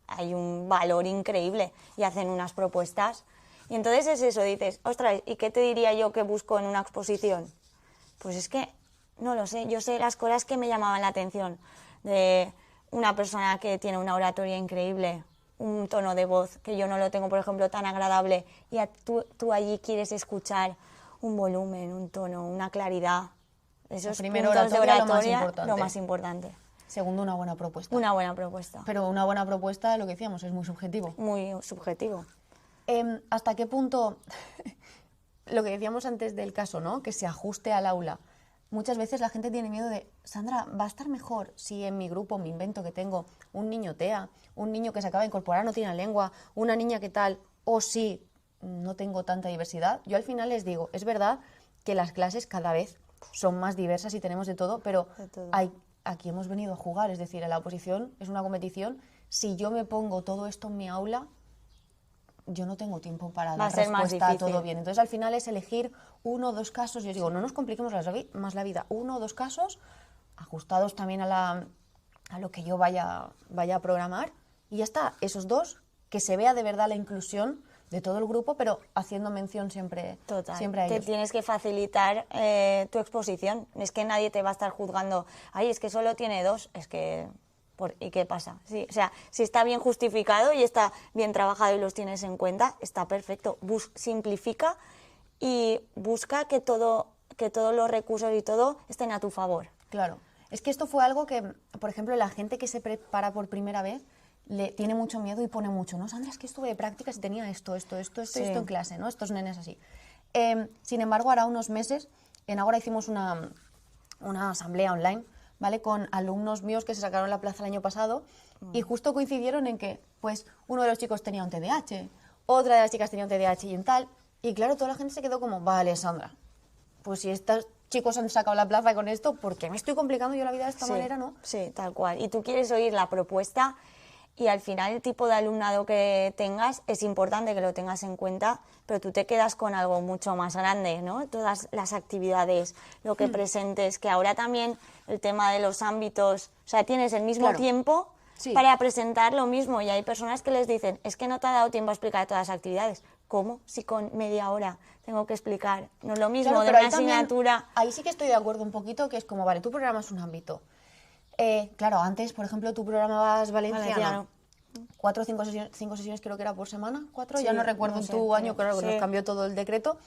hay un valor increíble y hacen unas propuestas. Y entonces es eso, dices, ostras, ¿y qué te diría yo que busco en una exposición? Pues es que no lo sé, yo sé las cosas que me llamaban la atención, de una persona que tiene una oratoria increíble, un tono de voz que yo no lo tengo, por ejemplo, tan agradable, y tú allí quieres escuchar un volumen, un tono, una claridad. Esos
Primero,
puntos de
oratoria, lo más
oratoria,
importante.
lo más importante.
Segundo, una buena propuesta.
Una buena propuesta,
Pero una buena propuesta, lo que decíamos, es muy subjetivo.
muy subjetivo.
¿Hasta qué punto, lo que decíamos antes del caso, ¿no?, que se ajuste al aula? Muchas veces la gente tiene miedo de, Sandra, ¿va a estar mejor si en mi grupo me invento que tengo un niño TEA, un niño que se acaba de incorporar, no tiene la lengua, una niña que tal, o si no tengo tanta diversidad? Yo al final les digo, es verdad que las clases cada vez son más diversas y tenemos de todo, pero
De todo.
aquí hemos venido a jugar, es decir, a la oposición es una competición. Si yo me pongo todo esto en mi aula, yo no tengo tiempo para
Va a
dar
ser más
respuesta a
difícil.
todo bien. Entonces, al final es elegir 1 o 2 casos. Yo digo, no nos compliquemos más la vida. 1 o 2 casos, ajustados también a lo que yo vaya a programar. Y ya está, esos 2, que se vea de verdad la inclusión de todo el grupo, pero haciendo mención siempre,
Total,
siempre a
te
ellos.
tienes que facilitar tu exposición. Es que nadie te va a estar juzgando, ay, es que solo tiene 2, es que... ¿Y qué pasa? Sí, o sea, si está bien justificado y está bien trabajado y los tienes en cuenta, está perfecto. Simplifica y busca que todos los recursos y todo estén a tu favor.
Claro. Es que esto fue algo que, por ejemplo, la gente que se prepara por primera vez le tiene mucho miedo y pone mucho, ¿no? Sandra, es que estuve de prácticas y tenía esto en clase, ¿no? Estos nenes así. Sin embargo, ahora unos meses, en Ágora hicimos una asamblea online, ¿vale?, con alumnos míos que se sacaron la plaza el año pasado y justo coincidieron en que, pues, uno de los chicos tenía un TDAH, otra de las chicas tenía un TDAH y un tal, y claro, toda la gente se quedó como, vale, Sandra, pues si estos chicos han sacado la plaza con esto, ¿por qué me estoy complicando yo la vida de esta manera, no?
Sí, tal cual. Y tú quieres oír la propuesta y al final el tipo de alumnado que tengas es importante que lo tengas en cuenta, pero tú te quedas con algo mucho más grande, ¿no? Todas las actividades, lo que presentes, que ahora también el tema de los ámbitos, o sea, tienes el mismo
Claro.
tiempo
Sí.
para presentar lo mismo, y hay personas que les dicen, es que no te ha dado tiempo a explicar todas las actividades. ¿Cómo? Si con media hora tengo que explicar. No es lo mismo
Claro,
de
pero
una
ahí también-
asignatura.
ahí sí que estoy de acuerdo un poquito, que es como, vale, tú programas un ámbito. Claro, antes, por ejemplo, tú programabas valenciano.
Valenciano.
4 o 5 sesiones creo que era por semana, 4,
Sí,
ya no recuerdo
no
en
sé,
tu año,
pero
claro, que nos
sí.
cambió todo el decreto.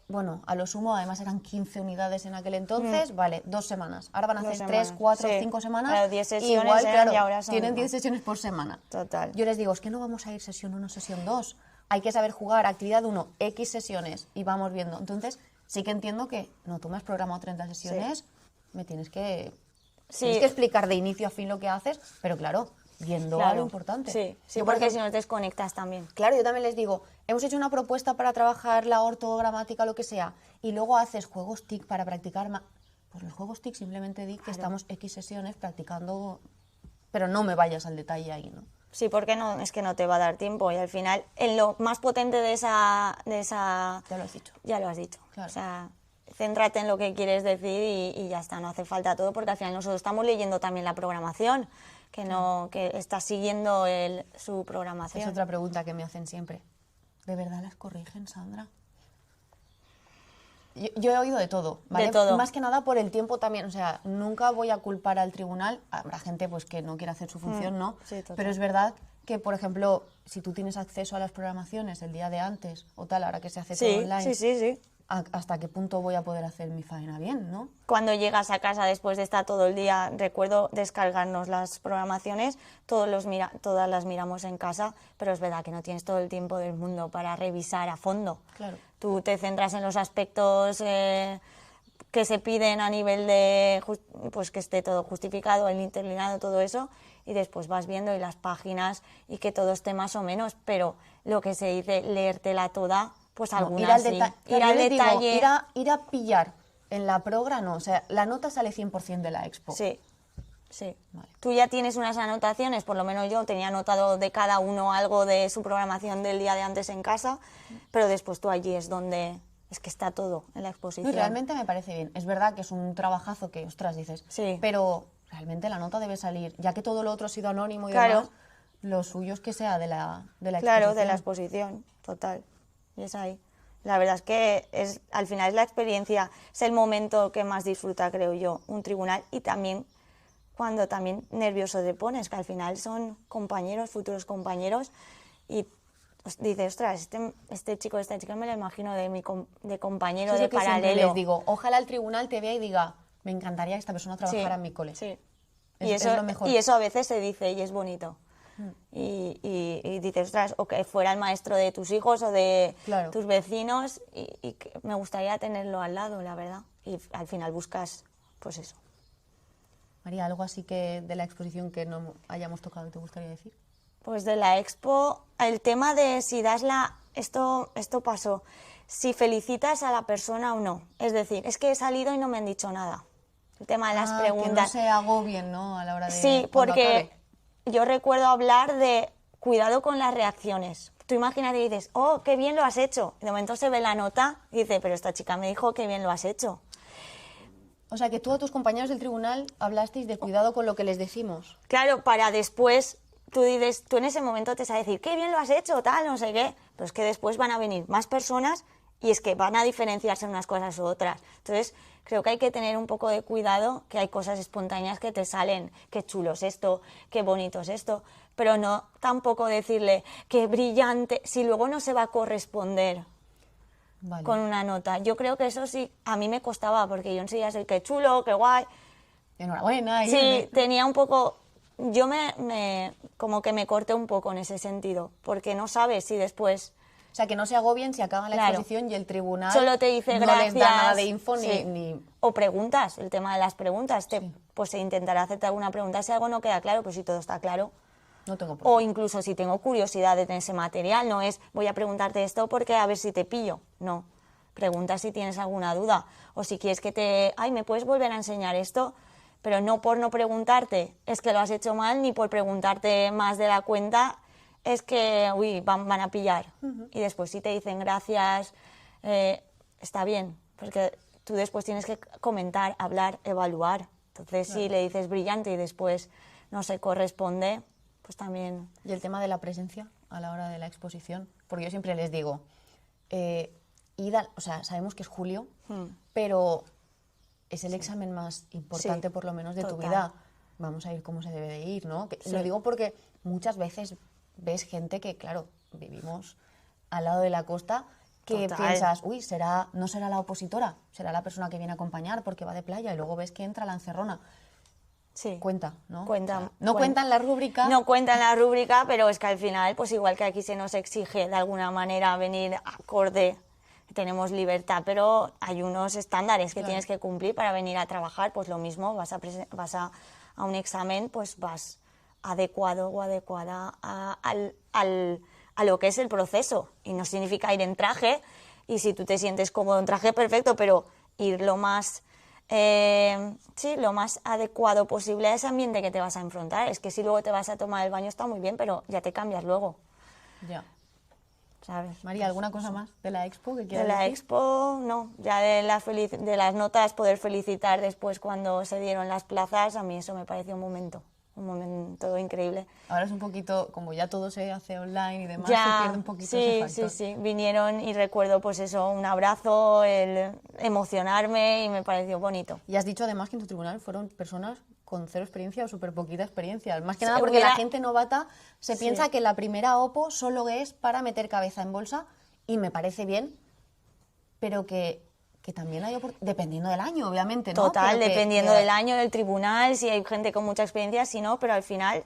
Bueno, a lo sumo, además eran 15 unidades en aquel entonces, vale, 2 semanas. Ahora van a
2
hacer 3,
semanas,
4,
sí.
5 semanas.
Claro, 10 sesiones
Igual,
eran
claro,
y ahora son
tienen
más.
10 sesiones por semana.
Total.
Yo les digo, es que no vamos a ir sesión 1, sesión 2. Hay que saber jugar, actividad 1, X sesiones, y vamos viendo. Entonces, sí que entiendo que, no, tú me has programado 30 sesiones, me tienes que explicar de inicio a fin lo que haces, pero claro, viendo a lo importante.
Sí, sí,
Yo, por
porque
ejemplo,
si no te desconectas también.
claro, yo también les digo, hemos hecho una propuesta para trabajar la ortogramática, lo que sea, y luego haces juegos TIC para practicar más. Pues los juegos TIC simplemente di que estamos X sesiones practicando, pero no me vayas al detalle ahí, ¿no?
Sí, porque no, es que no te va a dar tiempo, y al final, en lo más potente de esa
Ya lo has dicho.
ya lo has dicho.
Claro.
O sea, céntrate en lo que quieres decir y ya está, no hace falta todo, porque al final nosotros estamos leyendo también la programación, que estás siguiendo su programación.
Es otra pregunta que me hacen siempre. ¿De verdad las corrigen, Sandra? Yo he oído de todo, ¿vale?
De todo.
Más que nada por el tiempo también, o sea, nunca voy a culpar al tribunal, habrá gente pues que no quiere hacer su función, ¿no?
sí, total.
Pero es verdad que, por ejemplo, si tú tienes acceso a las programaciones el día de antes o tal, ahora que se hace todo
Sí,
online,
sí.
¿hasta qué punto voy a poder hacer mi faena bien, no?
Cuando llegas a casa después de estar todo el día, recuerdo descargarnos las programaciones, todas las miramos en casa, pero es verdad que no tienes todo el tiempo del mundo para revisar a fondo.
Claro.
Tú te centras en los aspectos que se piden a nivel de pues que esté todo justificado, el interlineado, todo eso, y después vas viendo y las páginas y que todo esté más o menos, pero lo que se dice leértela toda, pues
No,
algunas sí.
Claro,
Ir
yo
al
les digo,
detalle.
ir a pillar en la progra, no, o sea, la nota sale 100% de la expo.
Sí, sí.
Vale.
Tú ya tienes unas anotaciones, por lo menos yo tenía anotado de cada uno algo de su programación del día de antes en casa, pero después tú allí es donde es que está todo en la
No,
exposición.
y realmente me parece bien. Es verdad que es un trabajazo que, ostras, dices,
Sí.
pero realmente la nota debe salir, ya que todo lo otro ha sido anónimo y
Claro.
demás, lo suyo es que sea de la
Claro, de la
exposición.
exposición, total. Y es ahí. La verdad es que al final es la experiencia, es el momento que más disfruta, creo yo, un tribunal, y también cuando también nervioso te pones, que al final son compañeros, futuros compañeros, y dices, ostras, este chico, esta chica me lo imagino de compañero,
Eso es
de
lo que siempre
paralelo.
les digo, ojalá el tribunal te vea y diga, me encantaría que esta persona trabajara en mi cole.
Sí.
Es lo mejor.
Y eso a veces se dice y es bonito. Y dices, ostras, o que fuera el maestro de tus hijos o de
Claro.
tus vecinos, y que me gustaría tenerlo al lado, la verdad. Y al final buscas, pues eso.
María, ¿algo así que de la exposición que no hayamos tocado te gustaría decir?
Pues de la expo, el tema de si das esto pasó, si felicitas a la persona o no. Es decir, es que he salido y no me han dicho nada. El tema de las preguntas.
Que no se agobien, ¿no? A la hora de...
Sí,
cuando
porque
acabe.
yo recuerdo hablar de cuidado con las reacciones. Tú imagínate y dices, oh, qué bien lo has hecho. Y de momento se ve la nota y dice, pero esta chica me dijo qué bien lo has hecho.
O sea, que tú a tus compañeros del tribunal hablasteis de cuidado con lo que les decimos.
Claro, para después, tú en ese momento te sabes decir, qué bien lo has hecho, tal, no sé qué. Pero es que después van a venir más personas y es que van a diferenciarse unas cosas u otras. Entonces, creo que hay que tener un poco de cuidado, que hay cosas espontáneas que te salen, qué chulo es esto, qué bonito es esto, pero no tampoco decirle, qué brillante, si luego no se va a corresponder
Vale.
con una nota. Yo creo que eso sí, a mí me costaba, porque yo enseguida soy qué chulo, qué guay.
Enhorabuena.
Sí, tenía un poco, yo como que me corté un poco en ese sentido, porque no sabes si después...
O sea, que no se agobien si acaban la
Claro.
exposición y el tribunal
Solo te dice
no
gracias.
les da nada de info
Sí.
ni...
O preguntas, el tema de las preguntas. Pues se intentará hacerte alguna pregunta si algo no queda claro, pues si todo está claro.
No tengo
O
problema.
incluso si tengo curiosidad de ese material, no es voy a preguntarte esto porque a ver si te pillo. No, pregunta si tienes alguna duda. O si quieres ay, ¿me puedes volver a enseñar esto? pero no por no preguntarte es que lo has hecho mal, ni por preguntarte más de la cuenta es que, uy, van a pillar. Y después si te dicen gracias, está bien, porque tú después tienes que comentar, hablar, evaluar. Entonces, si le dices brillante y después no se corresponde, pues también...
Y el tema de la presencia a la hora de la exposición, porque yo siempre les digo, o sea, sabemos que es julio, pero es el examen más importante, por lo menos, de tu
total.
vida. Vamos a ir como se debe de ir, ¿no?
Sí.
Lo digo porque muchas veces ves gente que, claro, vivimos al lado de la costa, que
Total.
piensas, uy, no será la opositora, será la persona que viene a acompañar porque va de playa, y luego ves que entra la encerrona.
Sí.
Cuenta, ¿no?
Cuenta,
O sea, no cuenta en la rúbrica.
No cuenta en la rúbrica, pero es que al final, pues igual que aquí se nos exige de alguna manera venir acorde, tenemos libertad, pero hay unos estándares que
Claro.
tienes que cumplir para venir a trabajar, pues lo mismo, vas a un examen, pues vas adecuado o adecuada a lo que es el proceso. Y no significa ir en traje, y si tú te sientes cómodo en traje, perfecto, pero ir lo más adecuado posible a ese ambiente que te vas a enfrentar. Es que si luego te vas a tomar el baño está muy bien, pero ya te cambias luego,
Ya.
¿sabes?
María, ¿alguna cosa más de la expo que
De
quieras
la
decir?
expo, no. Ya de las notas, poder felicitar después cuando se dieron las plazas, a mí eso me pareció un momento increíble.
Ahora es un poquito, como ya todo se hace online y demás, se
Ya,
pierde un poquito
sí,
ese factor.
sí, vinieron y recuerdo pues eso, un abrazo, el emocionarme y me pareció bonito.
Y has dicho además que en tu tribunal fueron personas con cero experiencia o súper poquita experiencia. Más que
Sí,
nada porque
hubiera-
la gente novata se
Sí.
piensa que la primera OPO solo es para meter cabeza en bolsa, y me parece bien, pero que también hay dependiendo del año, obviamente, ¿no?
Total,
Pero que-
dependiendo
que-
del año, del tribunal, si hay gente con mucha experiencia, si no, pero al final,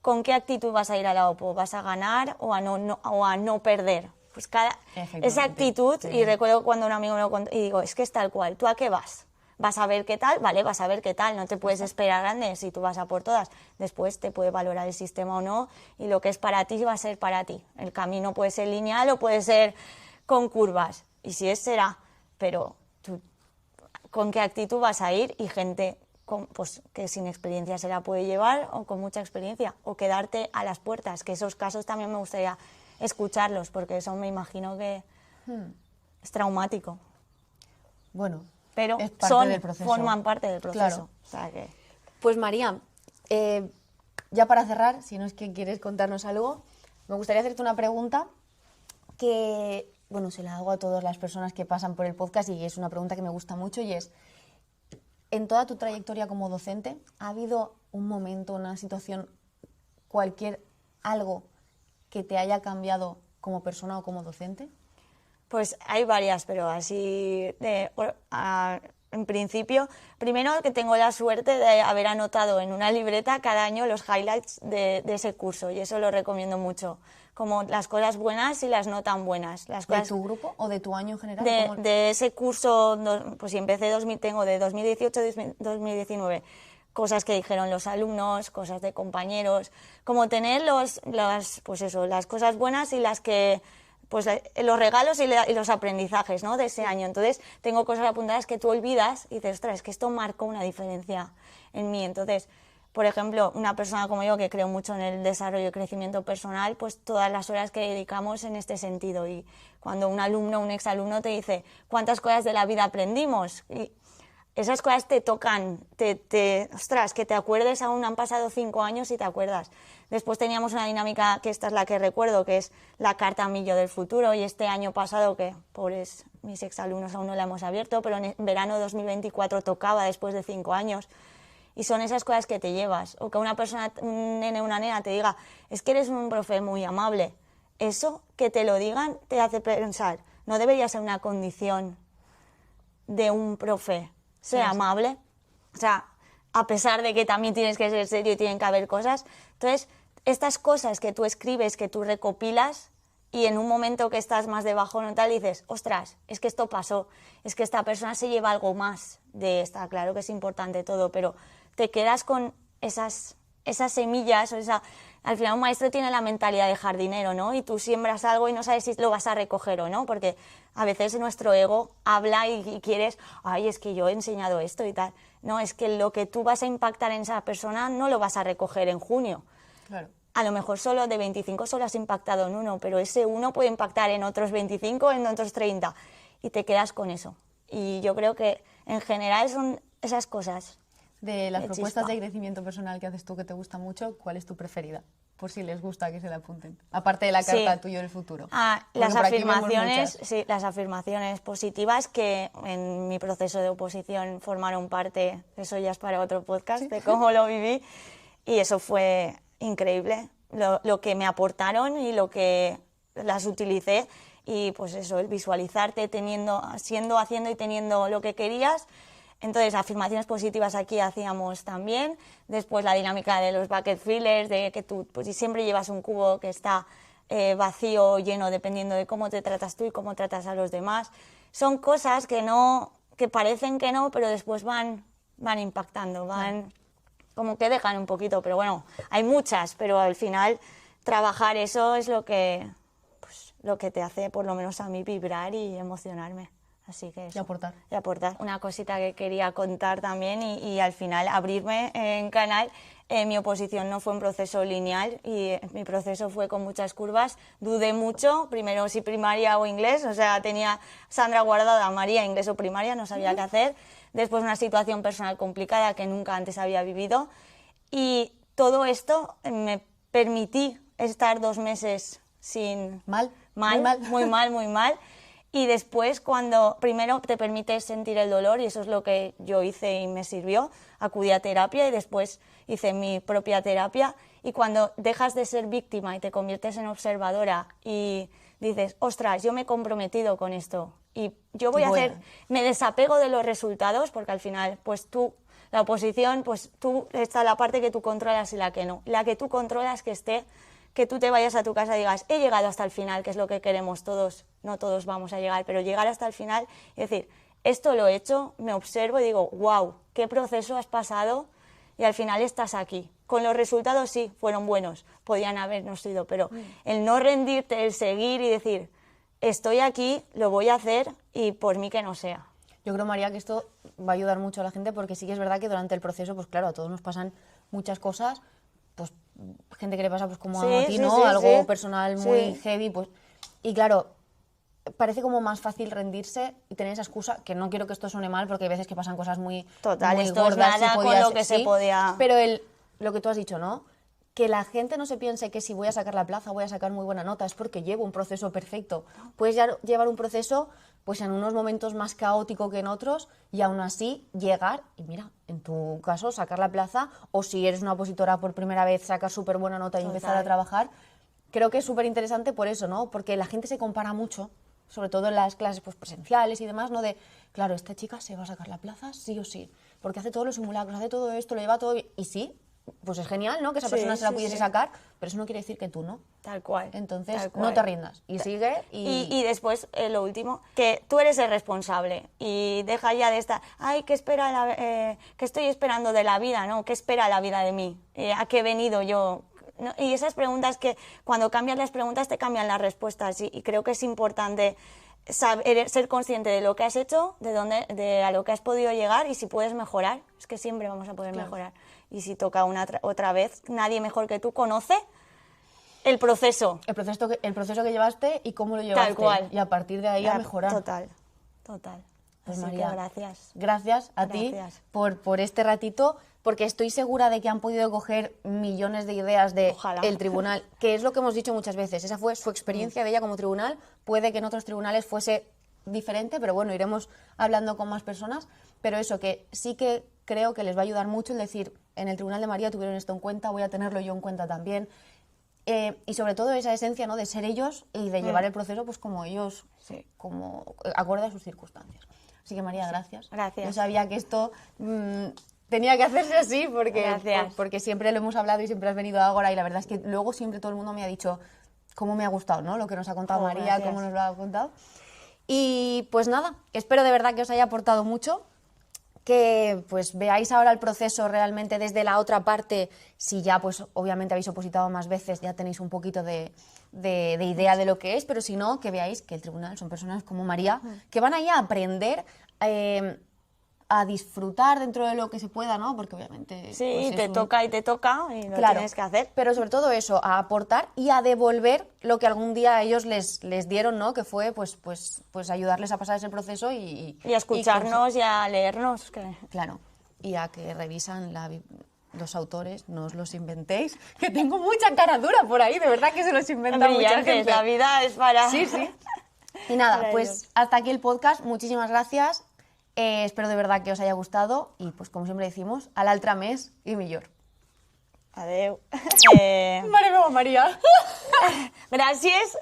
¿con qué actitud vas a ir a la OPO? ¿Vas a ganar o a no perder? Pues
Efectivamente,
esa actitud,
sí.
y recuerdo cuando un amigo me lo contó, y digo, es que es tal cual, ¿tú a qué vas? ¿Vas a ver qué tal? Vale, vas a ver qué tal, no te puedes esperar grande si tú vas a por todas. Después te puede valorar el sistema o no, y lo que es para ti va a ser para ti. El camino puede ser lineal o puede ser con curvas, y si es, será, pero tú con qué actitud vas a ir, y gente pues, que sin experiencia se la puede llevar o con mucha experiencia, o quedarte a las puertas, que esos casos también me gustaría escucharlos, porque eso me imagino que es traumático,
Bueno,
pero
es parte del proceso.
forman parte del proceso.
Claro.
O sea que...
Pues María, ya para cerrar, si no es que quieres contarnos algo, me gustaría hacerte una pregunta que, bueno, se la hago a todas las personas que pasan por el podcast, y es una pregunta que me gusta mucho, y es, en toda tu trayectoria como docente, ¿ha habido un momento, una situación, algo que te haya cambiado como persona o como docente?
Pues hay varias, pero así en principio, primero que tengo la suerte de haber anotado en una libreta cada año los highlights de ese curso, y eso lo recomiendo mucho, como las cosas buenas y las no tan buenas. Las
¿De
cosas
tu grupo o de tu año en general? ¿Cómo?
de ese curso, pues si empecé, tengo de 2018 a 2019, cosas que dijeron los alumnos, cosas de compañeros, como tener pues eso, las cosas buenas y las que... pues los regalos y los aprendizajes, ¿no?, de ese año. Entonces, tengo cosas apuntadas que tú olvidas y dices, ostras, es que esto marcó una diferencia en mí. Entonces, por ejemplo, una persona como yo, que creo mucho en el desarrollo y crecimiento personal, pues todas las horas que dedicamos en este sentido. Y cuando un alumno, un exalumno te dice, ¿cuántas cosas de la vida aprendimos? Y esas cosas te tocan, ostras, que te acuerdes, aún han pasado 5 años y te acuerdas. Después teníamos una dinámica, que esta es la que recuerdo, que es la carta a mi yo del futuro, y este año pasado, que pobres mis exalumnos aún no la hemos abierto, pero en verano de 2024 tocaba después de 5 años. Y son esas cosas que te llevas. O que una persona, un nene o una nena te diga, es que eres un profe muy amable. Eso, que te lo digan, te hace pensar, no debería ser una condición de un profe ser amable. O sea, a pesar de que también tienes que ser serio y tienen que haber cosas. Entonces, estas cosas que tú escribes, que tú recopilas, y en un momento que estás más de bajón o tal, dices, ostras, es que esto pasó, es que esta persona se lleva algo más de esta. Claro que es importante todo, pero te quedas con esas semillas o al final un maestro tiene la mentalidad de jardinero, ¿no? Y tú siembras algo y no sabes si lo vas a recoger o no, porque a veces nuestro ego habla y quieres, ay, es que yo he enseñado esto y tal. No, es que lo que tú vas a impactar en esa persona no lo vas a recoger en junio.
Claro.
A lo mejor solo de 25 solo has impactado en uno, pero ese uno puede impactar en otros 25, en otros 30, y te quedas con eso. Y yo creo que en general son esas cosas.
De las
De
propuestas
chispa.
de crecimiento personal que haces tú que te gusta mucho, ¿cuál es tu preferida? Por si les gusta que se la apunten. Aparte de la
Sí.
carta tuyo del futuro. Porque
Las
por aquí vemos
afirmaciones,
muchas.
sí, las afirmaciones positivas que en mi proceso de oposición formaron parte, eso ya es para otro podcast, de cómo lo viví, y eso fue increíble, lo que me aportaron y lo que las utilicé, y pues eso, el visualizarte haciendo y teniendo lo que querías. Entonces, afirmaciones positivas aquí hacíamos también. Después la dinámica de los bucket fillers, de que tú pues, siempre llevas un cubo que está vacío o lleno dependiendo de cómo te tratas tú y cómo tratas a los demás. Son cosas que parecen que no, pero después van impactando, como que dejan un poquito. Pero bueno, hay muchas, pero al final trabajar eso es lo que te hace, por lo menos a mí, vibrar y emocionarme. Así que eso.
Y aportar.
Y aportar. Una cosita que quería contar también y al final abrirme en canal. Mi oposición no fue un proceso lineal y mi proceso fue con muchas curvas. Dudé mucho, primero si primaria o inglés, o sea, tenía Sandra guardada, María, inglés o primaria, no sabía qué hacer. Después una situación personal complicada que nunca antes había vivido. Y todo esto me permití estar 2 meses sin...
Mal.
Muy mal. Y después, cuando primero te permites sentir el dolor, y eso es lo que yo hice y me sirvió, acudí a terapia y después hice mi propia terapia. Y cuando dejas de ser víctima y te conviertes en observadora y dices, ostras, yo me he comprometido con esto y yo voy a hacer, me desapego de los resultados, porque al final, pues tú, la oposición, pues tú, está la parte que tú controlas y la que no. La que tú controlas que tú te vayas a tu casa y digas, he llegado hasta el final, que es lo que queremos todos, no todos vamos a llegar, pero llegar hasta el final y decir, esto lo he hecho, me observo y digo, wow, qué proceso has pasado y al final estás aquí. Con los resultados sí, fueron buenos, podían habernos sido, pero el no rendirte, el seguir y decir, estoy aquí, lo voy a hacer y por mí que no sea.
Yo creo, María, que esto va a ayudar mucho a la gente porque sí que es verdad que durante el proceso, pues claro, a todos nos pasan muchas cosas, pues gente que le pasa pues como a ti, ¿no? Algo personal muy heavy, pues... Y claro, parece como más fácil rendirse y tener esa excusa, que no quiero que esto suene mal porque hay veces que pasan cosas muy,
Total,
muy
esto
gordas
es nada
y
con
podías,
lo que se podía...
Pero lo que tú has dicho, ¿no? Que la gente no se piense que si voy a sacar la plaza voy a sacar muy buena nota, es porque llevo un proceso perfecto. Puedes llevar un proceso pues en unos momentos más caótico que en otros y aún así llegar y mira, en tu caso sacar la plaza, o si eres una opositora por primera vez sacar súper buena nota y empezar a trabajar. Creo que es súper interesante por eso, ¿no? Porque la gente se compara mucho, sobre todo en las clases pues, presenciales y demás, ¿no? De, claro, esta chica se va a sacar la plaza sí o sí, porque hace todos los simulacros, hace todo esto, lo lleva todo bien. Y sí, pues es genial, ¿no? Que esa persona se la pudiese sacar, pero eso no quiere decir que tú no.
Tal cual.
Entonces,
tal cual.
no te rindas y sigue.
Y después, lo último, que tú eres el responsable y deja ya de estar, ay, ¿qué estoy esperando de la vida, no? ¿Qué espera la vida de mí? ¿A qué he venido yo? ¿No? Y esas preguntas que cuando cambias las preguntas te cambian las respuestas y creo que es importante ser consciente de lo que has hecho, a lo que has podido llegar y si puedes mejorar, es que siempre vamos a poder mejorar. Y si toca otra vez, nadie mejor que tú conoce el proceso.
El proceso que llevaste y cómo lo llevaste.
Tal cual.
Y a partir de ahí a mejorar.
Total.
Pues
Así
María,
que gracias.
Gracias a ti por este ratito, porque estoy segura de que han podido coger millones de ideas del tribunal, que es lo que hemos dicho muchas veces. Esa fue su experiencia de ella como tribunal. Puede que en otros tribunales fuese diferente, pero bueno, iremos hablando con más personas. Pero eso, que sí que creo que les va a ayudar mucho el decir, en el Tribunal de María tuvieron esto en cuenta, voy a tenerlo yo en cuenta también. Y sobre todo esa esencia, ¿no? De ser ellos y de llevar el proceso pues como ellos, como acorde a sus circunstancias. Así que María, gracias.
Gracias.
Yo sabía que esto tenía que hacerse así porque siempre lo hemos hablado y siempre has venido ahora y la verdad es que luego siempre todo el mundo me ha dicho cómo me ha gustado, ¿no? Lo que nos ha contado María,
gracias.
cómo nos lo ha contado. Y pues nada, espero de verdad que os haya aportado mucho, que pues veáis ahora el proceso realmente desde la otra parte. Si ya pues obviamente habéis opositado más veces, ya tenéis un poquito de idea de lo que es, pero si no, que veáis que el tribunal son personas como María, que van ahí a aprender, a disfrutar dentro de lo que se pueda, ¿no? Porque obviamente...
Sí,
pues,
te toca y lo
Claro,
tienes que hacer.
pero sobre todo eso, a aportar y a devolver lo que algún día ellos les dieron, ¿no? Que fue pues ayudarles a pasar ese proceso y
a escucharnos y a leernos.
Claro, y a que revisan los autores, no os los inventéis, que tengo mucha cara dura por ahí, de verdad que se los inventa mucha
Brillantes,
gente.
la vida es para...
Sí, sí. Y nada,
Para
pues
ellos.
hasta aquí el podcast, muchísimas gracias, espero de verdad que os haya gustado y pues como siempre decimos, a l'altre mes i millor.
Adeu.
Mare meva, María.
Gràcies,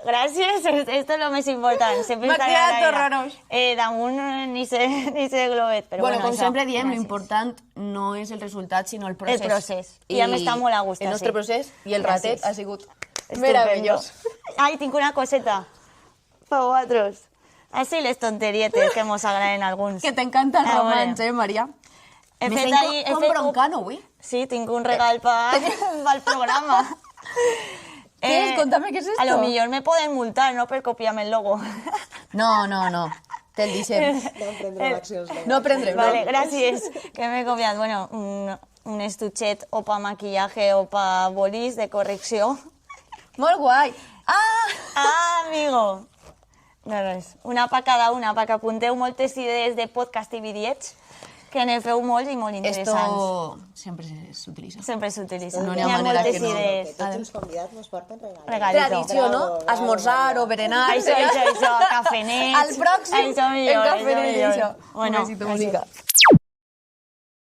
esto es lo més important. Sempre
M'ha
estaré
quedat
a l'aire.
horrorós.
Damunt ni sé globet, però
Bueno, com
això,
sempre diem,
gràcies.
l'important no és el resultat, sinó el procés.
El procés. I a més està molt a gust,
El nostre
sí.
procés i el
Gràcies.
ratet ha sigut
Estupendo.
meravellós.
Ai, tinc una coseta per vosaltres. Així les tonterietes que mos agraden alguns.
Que t'encanta el
A
romanç,
veure.
Maria?
He
Me
fet
sento
ahí- he
com
fet un-
broncano, avui.
Sí, tinc un regal pel programa.
¿Qué es? Contame, ¿qué es esto?
A lo millor me poden multar, no? Per copiar-me el logo.
No. Te'l deixem.
No emprendrem accions legals.
No prendrem, no.
Vale, gràcies. Que m'he copiat. Bueno, un estuchet o pa maquillaje o pa bolis de correcció.
Molt guai. Ah!
Ah, amigo! No, res. Una pa cada una, perquè apunteu moltes idees de podcast i vídeos, que ne feu molts i molt interessants.
Esto siempre s'utilitza.
Sempre s'utilitza.
No
n'hi
n'hi ha
ha
manera
moltes
que no.
idees.
Que tots els convidats nos porten regalos.
Regalito.
Tradició, no?
Bravo, bravo,
Esmorzar
bravo.
o berenar.
Això, cafenets.
Al pròxim,
Això millor,
en cafenet,
millor.
això.
Bueno,
Un besito, música.